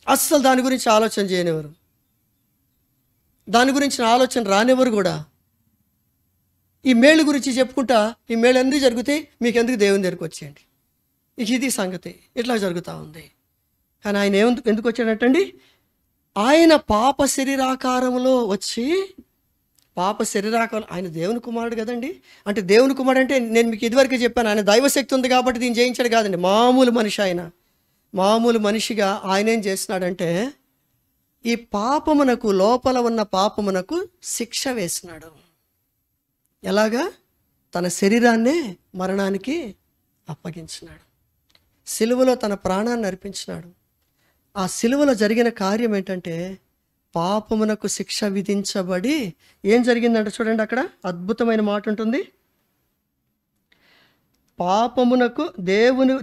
అస్సలు దాని గురించి ఆలోచన చేయనివ్వరు. దాని గురించి ఆలోచన రానివ్వరు కూడా. ఈ మేళ్ళు గురించి చెప్పుకుంటా, ఈ మేళ్ళు ఎందుకు జరుగుతాయి, మీకు ఎందుకు దేవుని దగ్గరికి వచ్చేయండి, ఇది సంగతి. ఇట్లా జరుగుతూ ఉంది. కానీ ఆయన ఎందుకు వచ్చాడటండి? ఆయన పాప శరీరాకారంలో వచ్చి, ఆయన దేవుని కుమారుడు కదండి. అంటే దేవుని కుమారుడు అంటే నేను మీకు ఇదివరకే చెప్పాను, ఆయన దైవశక్తి ఉంది కాబట్టి దీన్ని జయించాడు కాదండి. మామూలు మనిషి ఆయన. మామూలు మనిషిగా ఆయన ఏం చేస్తున్నాడంటే, ఈ పాపమునకు, లోపల ఉన్న పాపమునకు శిక్ష వేసినాడు. ఎలాగా? తన శరీరాన్నే మరణానికి అప్పగించినాడు. సిలువలో తన ప్రాణాన్ని అర్పించినాడు. ఆ సిలువలో జరిగిన కార్యం ఏంటంటే, పాపమునకు శిక్ష విధించబడి ఏం జరిగిందంటే చూడండి, అక్కడ అద్భుతమైన మాట ఉంటుంది. పాపమునకు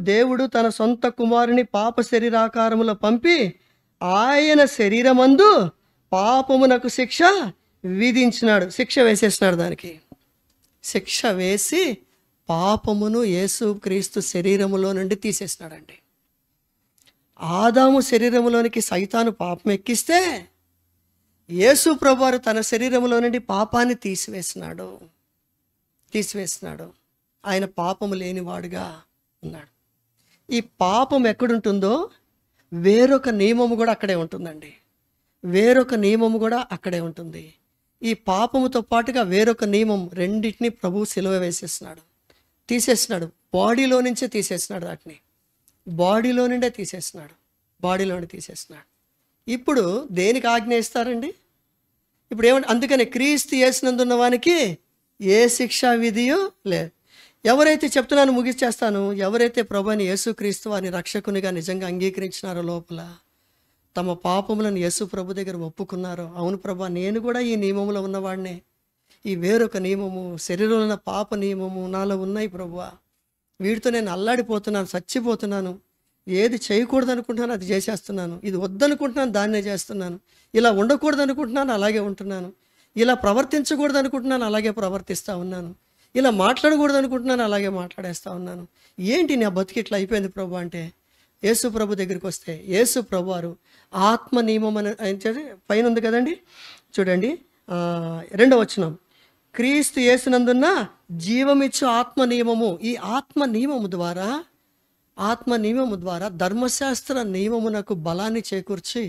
దేవుడు తన సొంత కుమారుని పాప శరీరాకారములో పంపి ఆయన శరీరమందు పాపమునకు శిక్ష విధించినాడు. శిక్ష వేసేసినాడు. దానికి శిక్ష వేసి పాపమును యేసు క్రీస్తు శరీరములో నుండి తీసేసినాడండి. ఆదాము శరీరములోనికి సైతాను పాపం ఎక్కిస్తే యేసు ప్రభువారు తన శరీరములో నుండి పాపాన్ని తీసివేసినాడు. ఆయన పాపము లేనివాడుగా ఉన్నాడు. ఈ పాపం ఎక్కడుంటుందో వేరొక నియమము కూడా అక్కడే ఉంటుందండి. ఈ పాపముతో పాటుగా వేరొక నియమం, రెండింటినీ ప్రభువు సిలువ వేసేసినాడు, తీసేసినాడు. బాడీలో నుంచే తీసేసినాడు. వాటిని బాడీలో నుండే తీసేసినాడు. ఇప్పుడు దేనికి ఆజ్ఞ ఇస్తారండి? ఇప్పుడు ఏమంటే అందుకనే క్రీస్తు యేసునందున్న వానికి ఏ శిక్షా విధియో లేదు. ఎవరైతే చెప్తున్నాను ముగిచేస్తాను, ఎవరైతే ప్రభుని యేసుక్రీస్తు వారిని రక్షకునిగా నిజంగా అంగీకరించినారో, లోపల తమ పాపములను యేసు ప్రభు దగ్గర ఒప్పుకున్నారో, అవును ప్రభా నేను కూడా ఈ నియమంలో ఉన్నవాడినే, ఈ వేరొక నియమము శరీరంలో ఉన్న పాప నియమము నాలో ఉన్నాయి ప్రభువా, వీటితో నేను అల్లాడిపోతున్నాను, చచ్చిపోతున్నాను, ఏది చేయకూడదు అనుకుంటున్నాను అది చేసేస్తున్నాను, ఇది వద్దనుకుంటున్నాను దాన్నే చేస్తున్నాను, ఇలా ఉండకూడదు అనుకుంటున్నాను అలాగే ఉంటున్నాను, ఇలా ప్రవర్తించకూడదు అనుకుంటున్నాను అలాగే ప్రవర్తిస్తూ ఉన్నాను, ఇలా మాట్లాడకూడదు అనుకుంటున్నాను అలాగే మాట్లాడేస్తూ ఉన్నాను, ఏంటి నా బతికి ఇట్లా అయిపోయింది ప్రభు అంటే, యేసు ప్రభు దగ్గరికి వస్తే యేసు ప్రభు వారు ఆత్మ నియమం అని పైన ఉంది కదండి, చూడండి 2వ వచనం, క్రీస్తు యేసునందున్న జీవమిచ్చు ఆత్మ నియమము. ఈ ఆత్మ నియమము ద్వారా ధర్మశాస్త్ర నియమమునకు బలాన్ని చేకూర్చి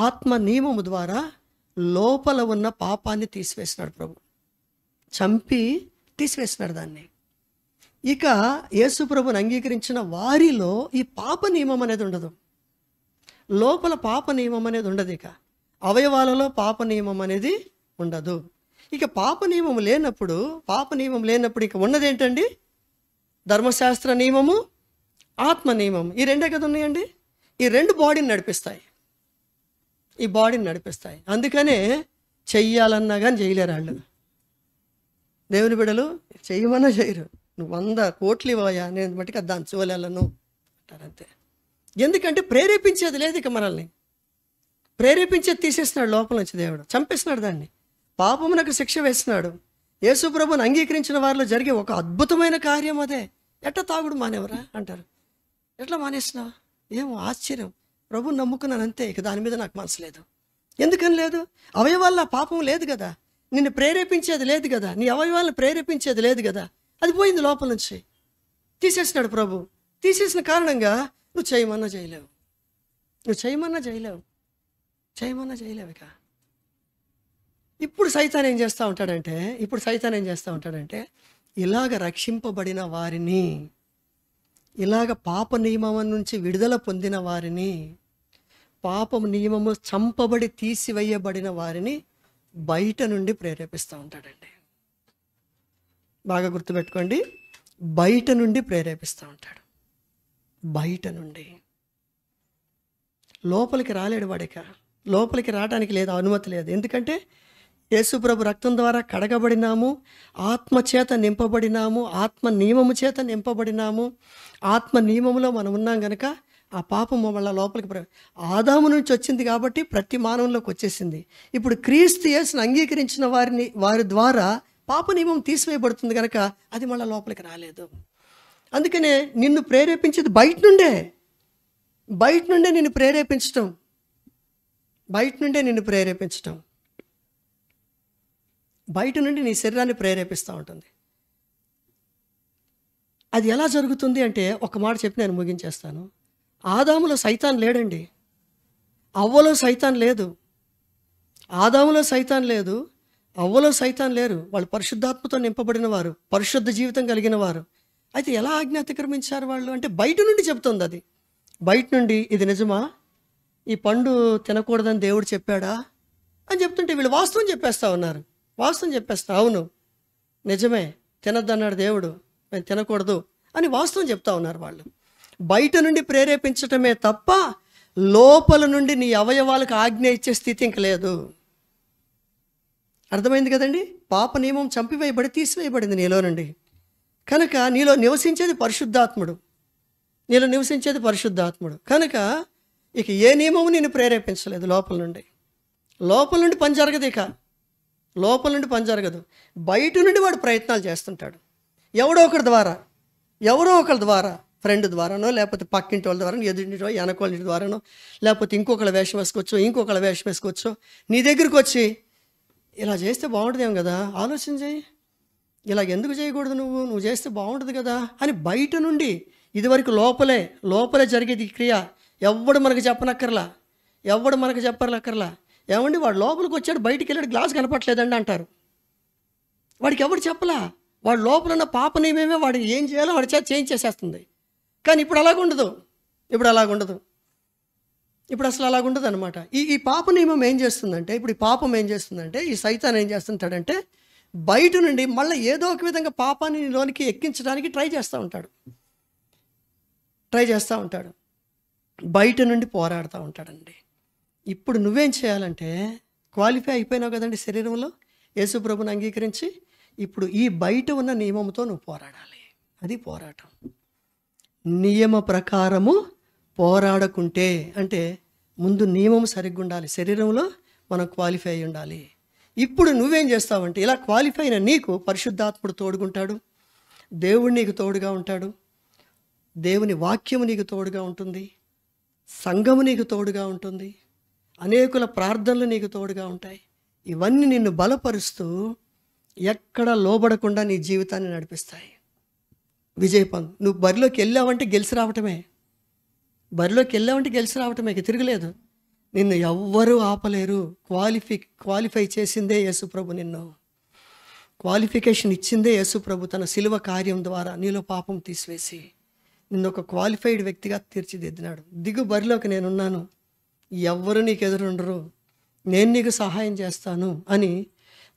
ఆత్మ నియమము ద్వారా లోపల ఉన్న పాపాన్ని తీసివేసినాడు ప్రభు, చంపి తీసివేసినాడు దాన్ని. ఇక యేసు ప్రభుని అంగీకరించిన వారిలో ఈ పాప నియమం అనేది ఉండదు, లోపల పాప నియమం అనేది ఉండదు, ఇక అవయవాలలో పాప నియమం అనేది ఉండదు. ఇక పాప నియమం లేనప్పుడు ఇక ఉన్నది ఏంటండి? ధర్మశాస్త్ర నియమము, ఆత్మ నియమం. ఈ రెండే కదా ఉన్నాయండి. ఈ రెండు బాడీని నడిపిస్తాయి, ఈ బాడీని నడిపిస్తాయి. అందుకనే చెయ్యాలన్నా కానీ చేయలేరు వాళ్ళు. దేవుని బిడ్డలు చెయ్యమన్నా చేయరు. నువ్వు 100 కోట్లు ఇవ్వయా, నేను మట్టుకు దాన్ని చూడలేను అంటారంతే. ఎందుకంటే ప్రేరేపించేది లేదు, ఇక మనల్ని ప్రేరేపించేది తీసేస్తున్నాడు లోపల నుంచి, దేవుడు చంపేస్తున్నాడు దాన్ని, పాపమునకు శిక్ష వేస్తున్నాడు. యేసు ప్రభుని అంగీకరించిన వారిలో జరిగే ఒక అద్భుతమైన కార్యం అదే. ఎట్లా తాగుడు మానేవరా అంటారు, ఎట్లా మానేస్తున్నావు? ఏమో ఆశ్చర్యం, ప్రభుని నమ్ముకున్నాను అంతే, ఇక దాని మీద నాకు మనసు లేదు. ఎందుకని లేదు? అవయవాల్లో పాపం లేదు కదా, నిన్ను ప్రేరేపించేది లేదు కదా, నీ అవయవాలను ప్రేరేపించేది లేదు కదా, అది పోయింది లోపల నుంచి, తీసేసినాడు ప్రభు. తీసేసిన కారణంగా నువ్వు చేయమన్నా చేయలేవు, ఇక ఇప్పుడు సైతాన్ ఏం చేస్తూ ఉంటాడంటే ఇలాగ రక్షింపబడిన వారిని, ఇలాగ పాప నియమం నుంచి విడుదల పొందిన వారిని, పాపం నియమము చంపబడి తీసివేయబడిన వారిని బయట నుండి ప్రేరేపిస్తూ ఉంటాడండి. బాగా గుర్తుపెట్టుకోండి, బయట నుండి ప్రేరేపిస్తూ ఉంటాడు, బయట నుండి. లోపలికి రాలేడు వాడిక, లోపలికి రావడానికి లేదు, అనుమతి లేదు. ఎందుకంటే యేసుప్రభు రక్తం ద్వారా కడగబడినాము, ఆత్మ చేత నింపబడినాము, ఆత్మ నియమము చేత నింపబడినాము. ఆత్మ నియమములో మనం ఉన్నాం కనుక ఆ పాపము వల్ల లోపలికి ఆదాము నుంచి వచ్చింది కాబట్టి ప్రతి మానవుల్లోకి వచ్చేసింది. ఇప్పుడు క్రీస్తు యేసును అంగీకరించిన వారి ద్వారా పాప నియమం తీసివేయబడుతుంది కనుక అది మళ్ళీ లోపలికి రాలేదు. అందుకనే నిన్ను ప్రేరేపించేది బయట నుండే నిన్ను ప్రేరేపించటం, బయట నుండి నీ శరీరాన్ని ప్రేరేపిస్తూ ఉంటుంది. అది ఎలా జరుగుతుంది అంటే ఒక మాట చెప్పి నేను ముగించేస్తాను. ఆదాములో సైతాన్ లేడండి, అవ్వలో సైతాన్ లేదు. ఆదాములో సైతాన్ లేదు, అవ్వలో సైతాన్ లేరు. వాళ్ళు పరిశుద్ధాత్మతో నింపబడిన వారు, పరిశుద్ధ జీవితం కలిగిన వారు. అయితే ఎలా ఆజ్ఞ అతిక్రమించారు వాళ్ళు అంటే బయట నుండి చెప్తుంది. అది బయట నుండి ఇది నిజమా, ఈ పండు తినకూడదని దేవుడు చెప్పాడా అని చెప్తుంటే వీళ్ళు వాస్తవం చెప్పేస్తూ ఉన్నారు. అవును నిజమే, తినద్దన్నాడు దేవుడు, మేము తినకూడదు అని వాస్తవం చెప్తా ఉన్నారు వాళ్ళు. బయట నుండి ప్రేరేపించటమే తప్ప లోపల నుండి నీ అవయవాలకు ఆజ్ఞ ఇచ్చే స్థితి ఇంక లేదు. అర్థమైంది కదండి? పాప నియమం తీసివేయబడింది నీలో నుండి. కనుక నీలో నివసించేది పరిశుద్ధాత్ముడు. కనుక ఇక ఏ నియమము నేను ప్రేరేపించలేదు. లోపల నుండి పని జరగదు. ఇక లోపల నుండి పని జరగదు, బయట నుండి వాడు ప్రయత్నాలు చేస్తుంటాడు. ఎవరో ఒకరి ద్వారా ఫ్రెండ్ ద్వారానో, లేకపోతే పక్కింటి వాళ్ళ ద్వారానో, ఎదుటింటో వెనకోళ్ళ ద్వారానో, లేకపోతే ఇంకొకళ్ళ వేషం వేసుకోవచ్చు, నీ దగ్గరికి వచ్చి ఇలా చేస్తే బాగుంటుందేమో కదా, ఆలోచన చేయి, ఇలా ఎందుకు చేయకూడదు, నువ్వు చేస్తే బాగుంటుంది కదా అని బయట నుండి. ఇదివరకు లోపలే జరిగేది ఈ క్రియ. ఎవడు మనకు చెప్పనక్కర్లా. ఏమండి వాడు లోపలికి వచ్చాడు, బయటికి వెళ్ళాడు, గ్లాస్ కనపట్లేదండి అంటారు. వాడికి ఎవడు చెప్పలా. వాడు లోపల ఉన్న పాప నియమమే వాడు ఏం చేయాలో వాడి చేత చేయించేసేస్తుంది. కానీ ఇప్పుడు అలాగుండదు. ఇప్పుడు అసలు అలాగ ఉండదు అనమాట. ఈ ఈ పాప నియమం ఏం చేస్తుందంటే, ఇప్పుడు ఈ పాపం ఏం చేస్తుందంటే, ఈ సైతాన్ ఏం చేస్తుంటాడంటే బయట నుండి మళ్ళీ ఏదో ఒక విధంగా పాపాన్ని లోనికి ఎక్కించడానికి ట్రై చేస్తూ ఉంటాడు. బయట నుండి పోరాడుతూ ఉంటాడండి. ఇప్పుడు నువ్వేం చేయాలంటే, క్వాలిఫై అయిపోయినావు కదండి శరీరంలో యేసు ప్రభుని అంగీకరించి, ఇప్పుడు ఈ బయట ఉన్న నియమంతో నువ్వు పోరాడాలి. అది పోరాటం. నియమ ప్రకారము పోరాడకుంటే అంటే ముందు నియమం సరిగ్గా ఉండాలి, శరీరంలో మనం క్వాలిఫై అయి ఉండాలి. ఇప్పుడు నువ్వేం చేస్తావంటే, ఇలా క్వాలిఫై అయిన నీకు పరిశుద్ధాత్ముడు తోడుగుంటాడు, దేవుడు నీకు తోడుగా ఉంటాడు, దేవుని వాక్యము నీకు తోడుగా ఉంటుంది, సంఘము నీకు తోడుగా ఉంటుంది, అనేకుల ప్రార్థనలు నీకు తోడుగా ఉంటాయి. ఇవన్నీ నిన్ను బలపరుస్తూ ఎక్కడ లోబడకుండా నీ జీవితాన్ని నడిపిస్తాయి. విజయపంత్ నువ్వు బరిలోకి వెళ్ళావంటే గెలిచి రావటమే, తిరగలేదు. నిన్ను ఎవ్వరూ ఆపలేరు. క్వాలిఫై చేసిందే యేసుప్రభు, నిన్ను క్వాలిఫికేషన్ ఇచ్చిందే యేసుప్రభు తన శిలువ కార్యం ద్వారా నీలో పాపం తీసివేసి నిన్ను ఒక క్వాలిఫైడ్ వ్యక్తిగా తీర్చిదిద్దినాడు. దిగు బరిలోకి నేనున్నాను, ఎవ్వరు నీకు ఎదురుండరు, నేను నీకు సహాయం చేస్తాను అని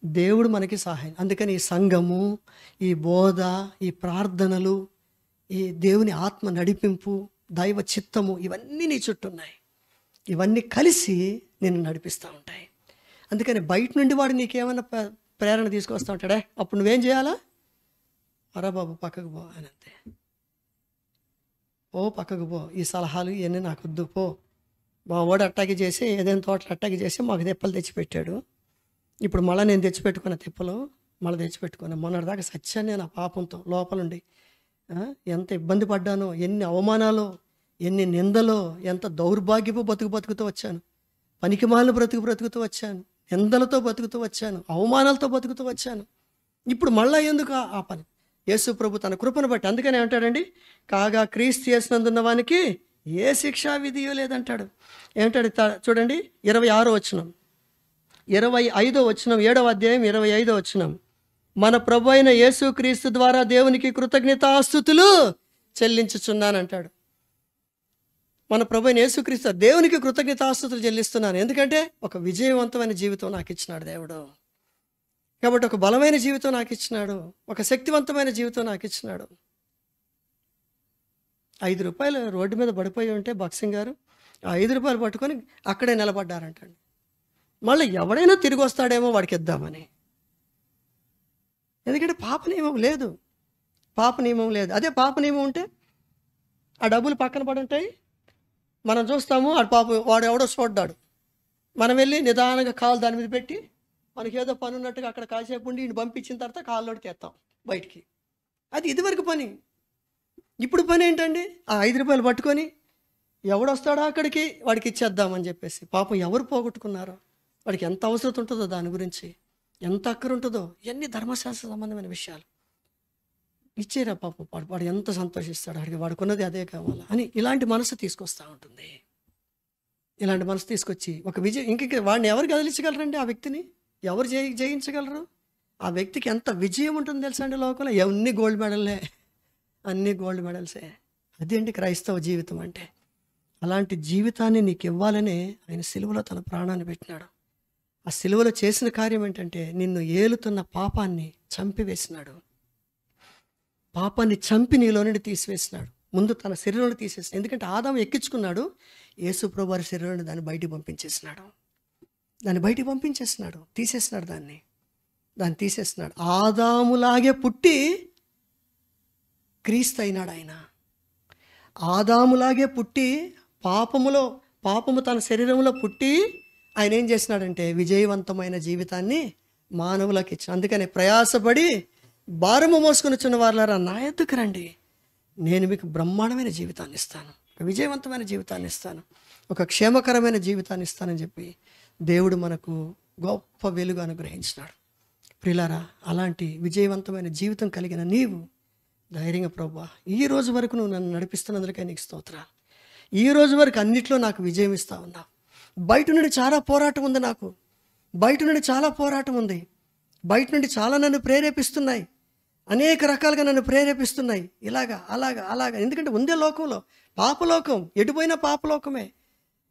దేవుడు మనకి సహాయం. అందుకని ఈ సంఘము, ఈ బోధ, ఈ ప్రార్థనలు, ఈ దేవుని ఆత్మ నడిపింపు, దైవ చిత్తము, ఇవన్నీ నీ చుట్టూ ఉన్నాయి. ఇవన్నీ కలిసి నిన్ను నడిపిస్తూ ఉంటాయి. అందుకని బయట నుండి వాడు నీకేమైనా ప్రేరణ తీసుకొస్తూ ఉంటాడే, అప్పుడు నువ్వేం చేయాలా? అరా బాబు పక్కకు పో అని, అంతే. పక్కకు పో, ఈ సలహాలు ఇవన్నీ నాకు వద్దు, పో. మా వాడు అట్టాగి చేసి ఏదైనా తోటలు అట్టాగి చేసి మాకు తెప్పలు తెచ్చిపెట్టాడు. ఇప్పుడు మళ్ళీ నేను తెచ్చిపెట్టుకున్న తెప్పలు మళ్ళీ తెచ్చిపెట్టుకున్నా. మొన్నటిదాకా సత్యాన్ని నా పాపంతో లోపలుండి ఎంత ఇబ్బంది పడ్డానో, ఎన్ని అవమానాలు, ఎన్ని నిందలో, ఎంత దౌర్భాగ్యపు బతుకుతూ వచ్చాను, పనికిమాలిన బ్రతుకుతూ వచ్చాను, నిందలతో బతుకుతూ వచ్చాను, అవమానాలతో బతుకుతూ వచ్చాను. ఇప్పుడు మళ్ళీ ఎందుకు ఆ పని? యేసు ప్రభు తన కృపను బట్టి, అందుకని ఏమంటాడండి, కాగా క్రీస్తు యేసునందున్న వానికి ఏ శిక్షా విధియో లేదంటాడు. ఏమంటాడు చూడండి, 26వ వచనం, 25వ వచనం, 7వ అధ్యాయం 25వ వచనం. మన ప్రభు అయిన యేసు క్రీస్తు ద్వారా దేవునికి కృతజ్ఞతాస్తుతులు చెల్లించుచున్నానంటాడు. మన ప్రభు అయిన యేసు క్రీస్తు దేవునికి కృతజ్ఞతాస్తుతులు చెల్లిస్తున్నాను. ఎందుకంటే ఒక విజయవంతమైన జీవితం నాకు ఇచ్చినాడు దేవుడు. కాబట్టి ఒక బలమైన జీవితం నాకు ఇచ్చినాడు, ఒక శక్తివంతమైన జీవితం నాకు ఇచ్చినాడు. 5 రూపాయలు రోడ్డు మీద పడిపోయి ఉంటే బాక్సింగ్ గారు ఆ 5 రూపాయలు పట్టుకొని అక్కడే నిలబడ్డారంటండి. మళ్ళీ ఎవడైనా తిరిగి వస్తాడేమో వాడికి ఇద్దామని. ఎందుకంటే పాప నియమం లేదు. అదే పాప నియమం ఉంటే ఆ డబ్బులు పక్కన పడి ఉంటాయి, మనం చూస్తాము, వాడు ఎవడో చూడ్డాడు, మనం వెళ్ళి నిదానంగా కాలు దాని మీద పెట్టి మనకి ఏదో పని ఉన్నట్టుగా అక్కడ కాసేపు ఉండి ఈయన పంపించిన తర్వాత కాళ్ళలోకి తెస్తాం బయటికి. అది ఇదివరకు పని. ఇప్పుడు పని ఏంటండి? ఆ 5 రూపాయలు పట్టుకొని ఎవడొస్తాడో అక్కడికి వాడికి ఇచ్చేద్దామని చెప్పేసి. పాపం ఎవరు పోగొట్టుకున్నారో, వాడికి ఎంత అవసరం ఉంటుందో, దాని గురించి ఎంత అక్కర ఉంటుందో, ఇవన్నీ ధర్మశాస్త్ర సంబంధమైన విషయాలు. ఇచ్చేరా పాపం, వాడు ఎంత సంతోషిస్తాడు, వాడుకున్నది అదే కావాలా అని ఇలాంటి మనసు తీసుకొస్తూ ఉంటుంది. ఇలాంటి మనసు తీసుకొచ్చి ఒక విజయం, వాడిని ఎవరు కదిలించగలరండి? ఆ వ్యక్తిని ఎవరు జయించగలరు? ఆ వ్యక్తికి ఎంత విజయం ఉంటుందో తెలుసా అండి లోకంలో? అన్ని గోల్డ్ మెడల్సే. అదేంటి క్రైస్తవ జీవితం అంటే. అలాంటి జీవితాన్ని నీకు ఇవ్వాలని ఆయన సిలువలో తన ప్రాణాన్ని పెట్టినాడు. ఆ సిలువలో చేసిన కార్యం ఏంటంటే, నిన్ను ఏలుతున్న పాపాన్ని చంపివేసినాడు. పాపాన్ని చంపి నీలో నుండి తీసివేసినాడు. ముందు తన శరీరంలో తీసేసినాడు. ఎందుకంటే ఆదాము ఎక్కించుకున్నాడు, యేసు ప్రభు వారి శరీరాన్ని దాన్ని బయటికి పంపించేసినాడు. తీసేసినాడు దాన్ని తీసేసినాడు. ఆదాములాగే పుట్టి క్రీస్తు అయినాడు ఆయన. ఆదాములాగే పుట్టి పాపము తన శరీరంలో పుట్టి ఆయన ఏం చేసినాడంటే విజయవంతమైన జీవితాన్ని మానవులకు ఇచ్చిన. అందుకని ప్రయాసపడి భారము మోసుకొని వచ్చిన వారులారా నా యొద్దకు రండి, నేను మీకు బ్రహ్మాండమైన జీవితాన్ని ఇస్తాను, ఒక విజయవంతమైన జీవితాన్ని ఇస్తాను, ఒక క్షేమకరమైన జీవితాన్ని ఇస్తానని చెప్పి దేవుడు మనకు గొప్ప వెలుగు అనుగ్రహించినాడు. ప్రియులారా, అలాంటి విజయవంతమైన జీవితం కలిగిన నీవు ధైర్యంగా, ప్రభువా ఈ రోజు వరకు నువ్వు నన్ను నడిపిస్తున్నందుకే నీకు స్తోత్రాలు, ఈ రోజు వరకు అన్నిట్లో నాకు విజయం ఇస్తా ఉన్నావు. బయట నుండి చాలా పోరాటం ఉంది, బయట నుండి చాలా నన్ను ప్రేరేపిస్తున్నాయి, అనేక రకాలుగా నన్ను ప్రేరేపిస్తున్నాయి, అలాగా. ఎందుకంటే ఉందే లోకంలో పాపలోకం, ఎటుపోయినా పాపలోకమే.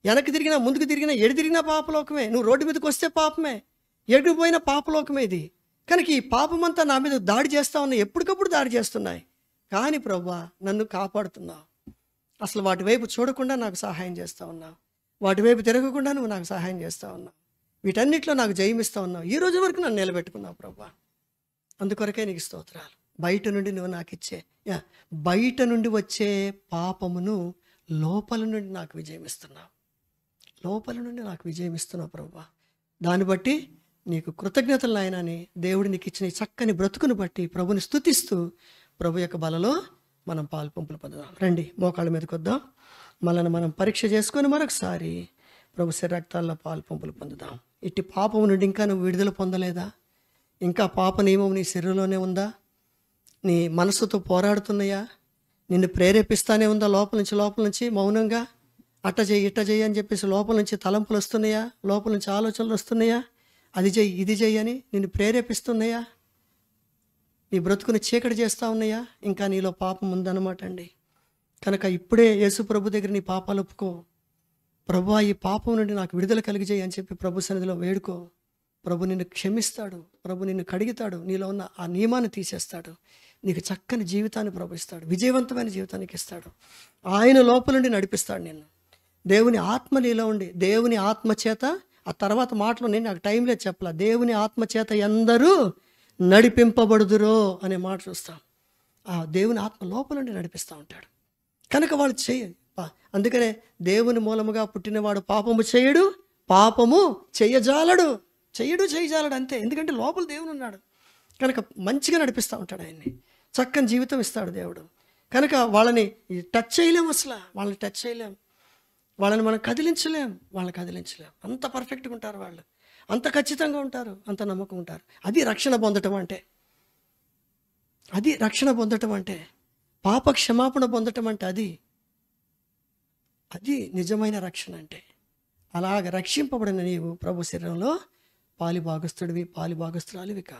వెనక్కి తిరిగినా ముందుకు తిరిగినా ఎడు తిరిగినా పాపలోకమే. నువ్వు రోడ్డు మీదకి వస్తే పాపమే, ఎడిపోయిన పాపలోకమే ఇది. కనుక ఈ పాపమంతా నా మీద దాడి చేస్తూ ఉన్నాయి, ఎప్పటికప్పుడు దాడి చేస్తున్నాయి. కానీ ప్రభువా నన్ను కాపాడుతున్నావు. అసలు వాటి వైపు చూడకుండా నాకు సహాయం చేస్తూ ఉన్నావు, వాటి వైపు తిరగకుండా నువ్వు నాకు సహాయం చేస్తూ ఉన్నావు, వీటన్నిటిలో నాకు జయమిస్తూ ఉన్నావు. ఈ రోజు వరకు నన్ను నిలబెట్టుకున్నావు ప్రభువా, అందుకొరకే నీకు స్తోత్రాలు. బయట నుండి నువ్వు నాకు ఇచ్చే బయట నుండి వచ్చే పాపమును లోపల నుండి నాకు విజయం ఇస్తున్నావు, లోపల నుండి నాకు విజయం ఇస్తున్నావు ప్రభువా. దాన్ని బట్టి నీకు కృతజ్ఞతలు నాయనని దేవుడు నీకు ఇచ్చిన ఈ చక్కని బ్రతుకును బట్టి ప్రభుని స్తుతిస్తూ ప్రభు యొక్క బలలో మనం పాలు పంపులు పొందుదాం. రండి మోకాళ్ళ మీదకి వద్దాం, మనల్ని మనం పరీక్ష చేసుకొని మరొకసారి ప్రభు శరీరక్తాల్లో పాలు పంపులు పొందుదాం. ఇట్టి పాపము నుండి ఇంకా నువ్వు విడుదల పొందలేదా? ఇంకా పాప నియమం నీ శరీరంలోనే ఉందా? నీ మనసుతో పోరాడుతున్నాయా? నిన్ను ప్రేరేపిస్తానే ఉందా లోపల నుంచి మౌనంగా అట్ట చెయ్యి ఇట్ట చెయ్యి అని చెప్పేసి లోపల నుంచి తలంపులు వస్తున్నాయా? లోపల నుంచి ఆలోచనలు వస్తున్నాయా? అది చెయ్యి ఇది చెయ్యి అని నిన్ను ప్రేరేపిస్తున్నాయా? నీ బ్రతుకుని చీకటి చేస్తూ ఉన్నాయా? ఇంకా నీలో పాపం ఉందన్నమాట అండి. కనుక ఇప్పుడే యేసు ప్రభు దగ్గర నీ పాపాలు ఒప్పుకో. ప్రభువా ఈ పాపం నుండి నాకు విడుదల కలిగజేయి అని చెప్పి ప్రభు సన్నిధిలో వేడుకో. ప్రభు నిన్ను క్షమిస్తాడు, ప్రభు నిన్ను కడిగితాడు, నీలో ఉన్న ఆ నియమాన్ని తీసేస్తాడు, నీకు చక్కని జీవితాన్ని ప్రభు ఇస్తాడు, విజయవంతమైన జీవితానికి ఇస్తాడు. ఆయన లోపల నుండి నడిపిస్తాడు నిన్ను. దేవుని ఆత్మ నీలో ఉండి, దేవుని ఆత్మ చేత, ఆ తర్వాత మాటలో నేను నాకు టైం లేదు చెప్పలా, దేవుని ఆత్మ చేత ఎందరూ నడిపింపబడుదురో అనే మాట చూస్తాం. ఆ దేవుని ఆత్మ లోపల నుండి నడిపిస్తూ ఉంటాడు. కనుక వాళ్ళు చేయదు. అందుకనే దేవుని మూలముగా పుట్టినవాడు పాపము చేయడు, పాపము చేయజాలడు, చేయజాలడు అంతే. ఎందుకంటే లోపల దేవుడు ఉన్నాడు కనుక మంచిగా నడిపిస్తూ ఉంటాడు. ఆయన్ని చక్కని జీవితం ఇస్తాడు దేవుడు. కనుక వాళ్ళని టచ్ చేయలేము, అసలు వాళ్ళని టచ్ చేయలేం, వాళ్ళని మనం కదిలించలేం. అంత పర్ఫెక్ట్గా ఉంటారు వాళ్ళు, అంత ఖచ్చితంగా ఉంటారు, అంత నమ్మకం ఉంటారు. అది రక్షణ పొందటం అంటే, పాప క్షమాపణ పొందటం అంటే అది నిజమైన రక్షణ అంటే. అలాగ రక్షింపబడిన నీవు ప్రభు శరీరంలో పాలి భాగస్తురాలివి కా.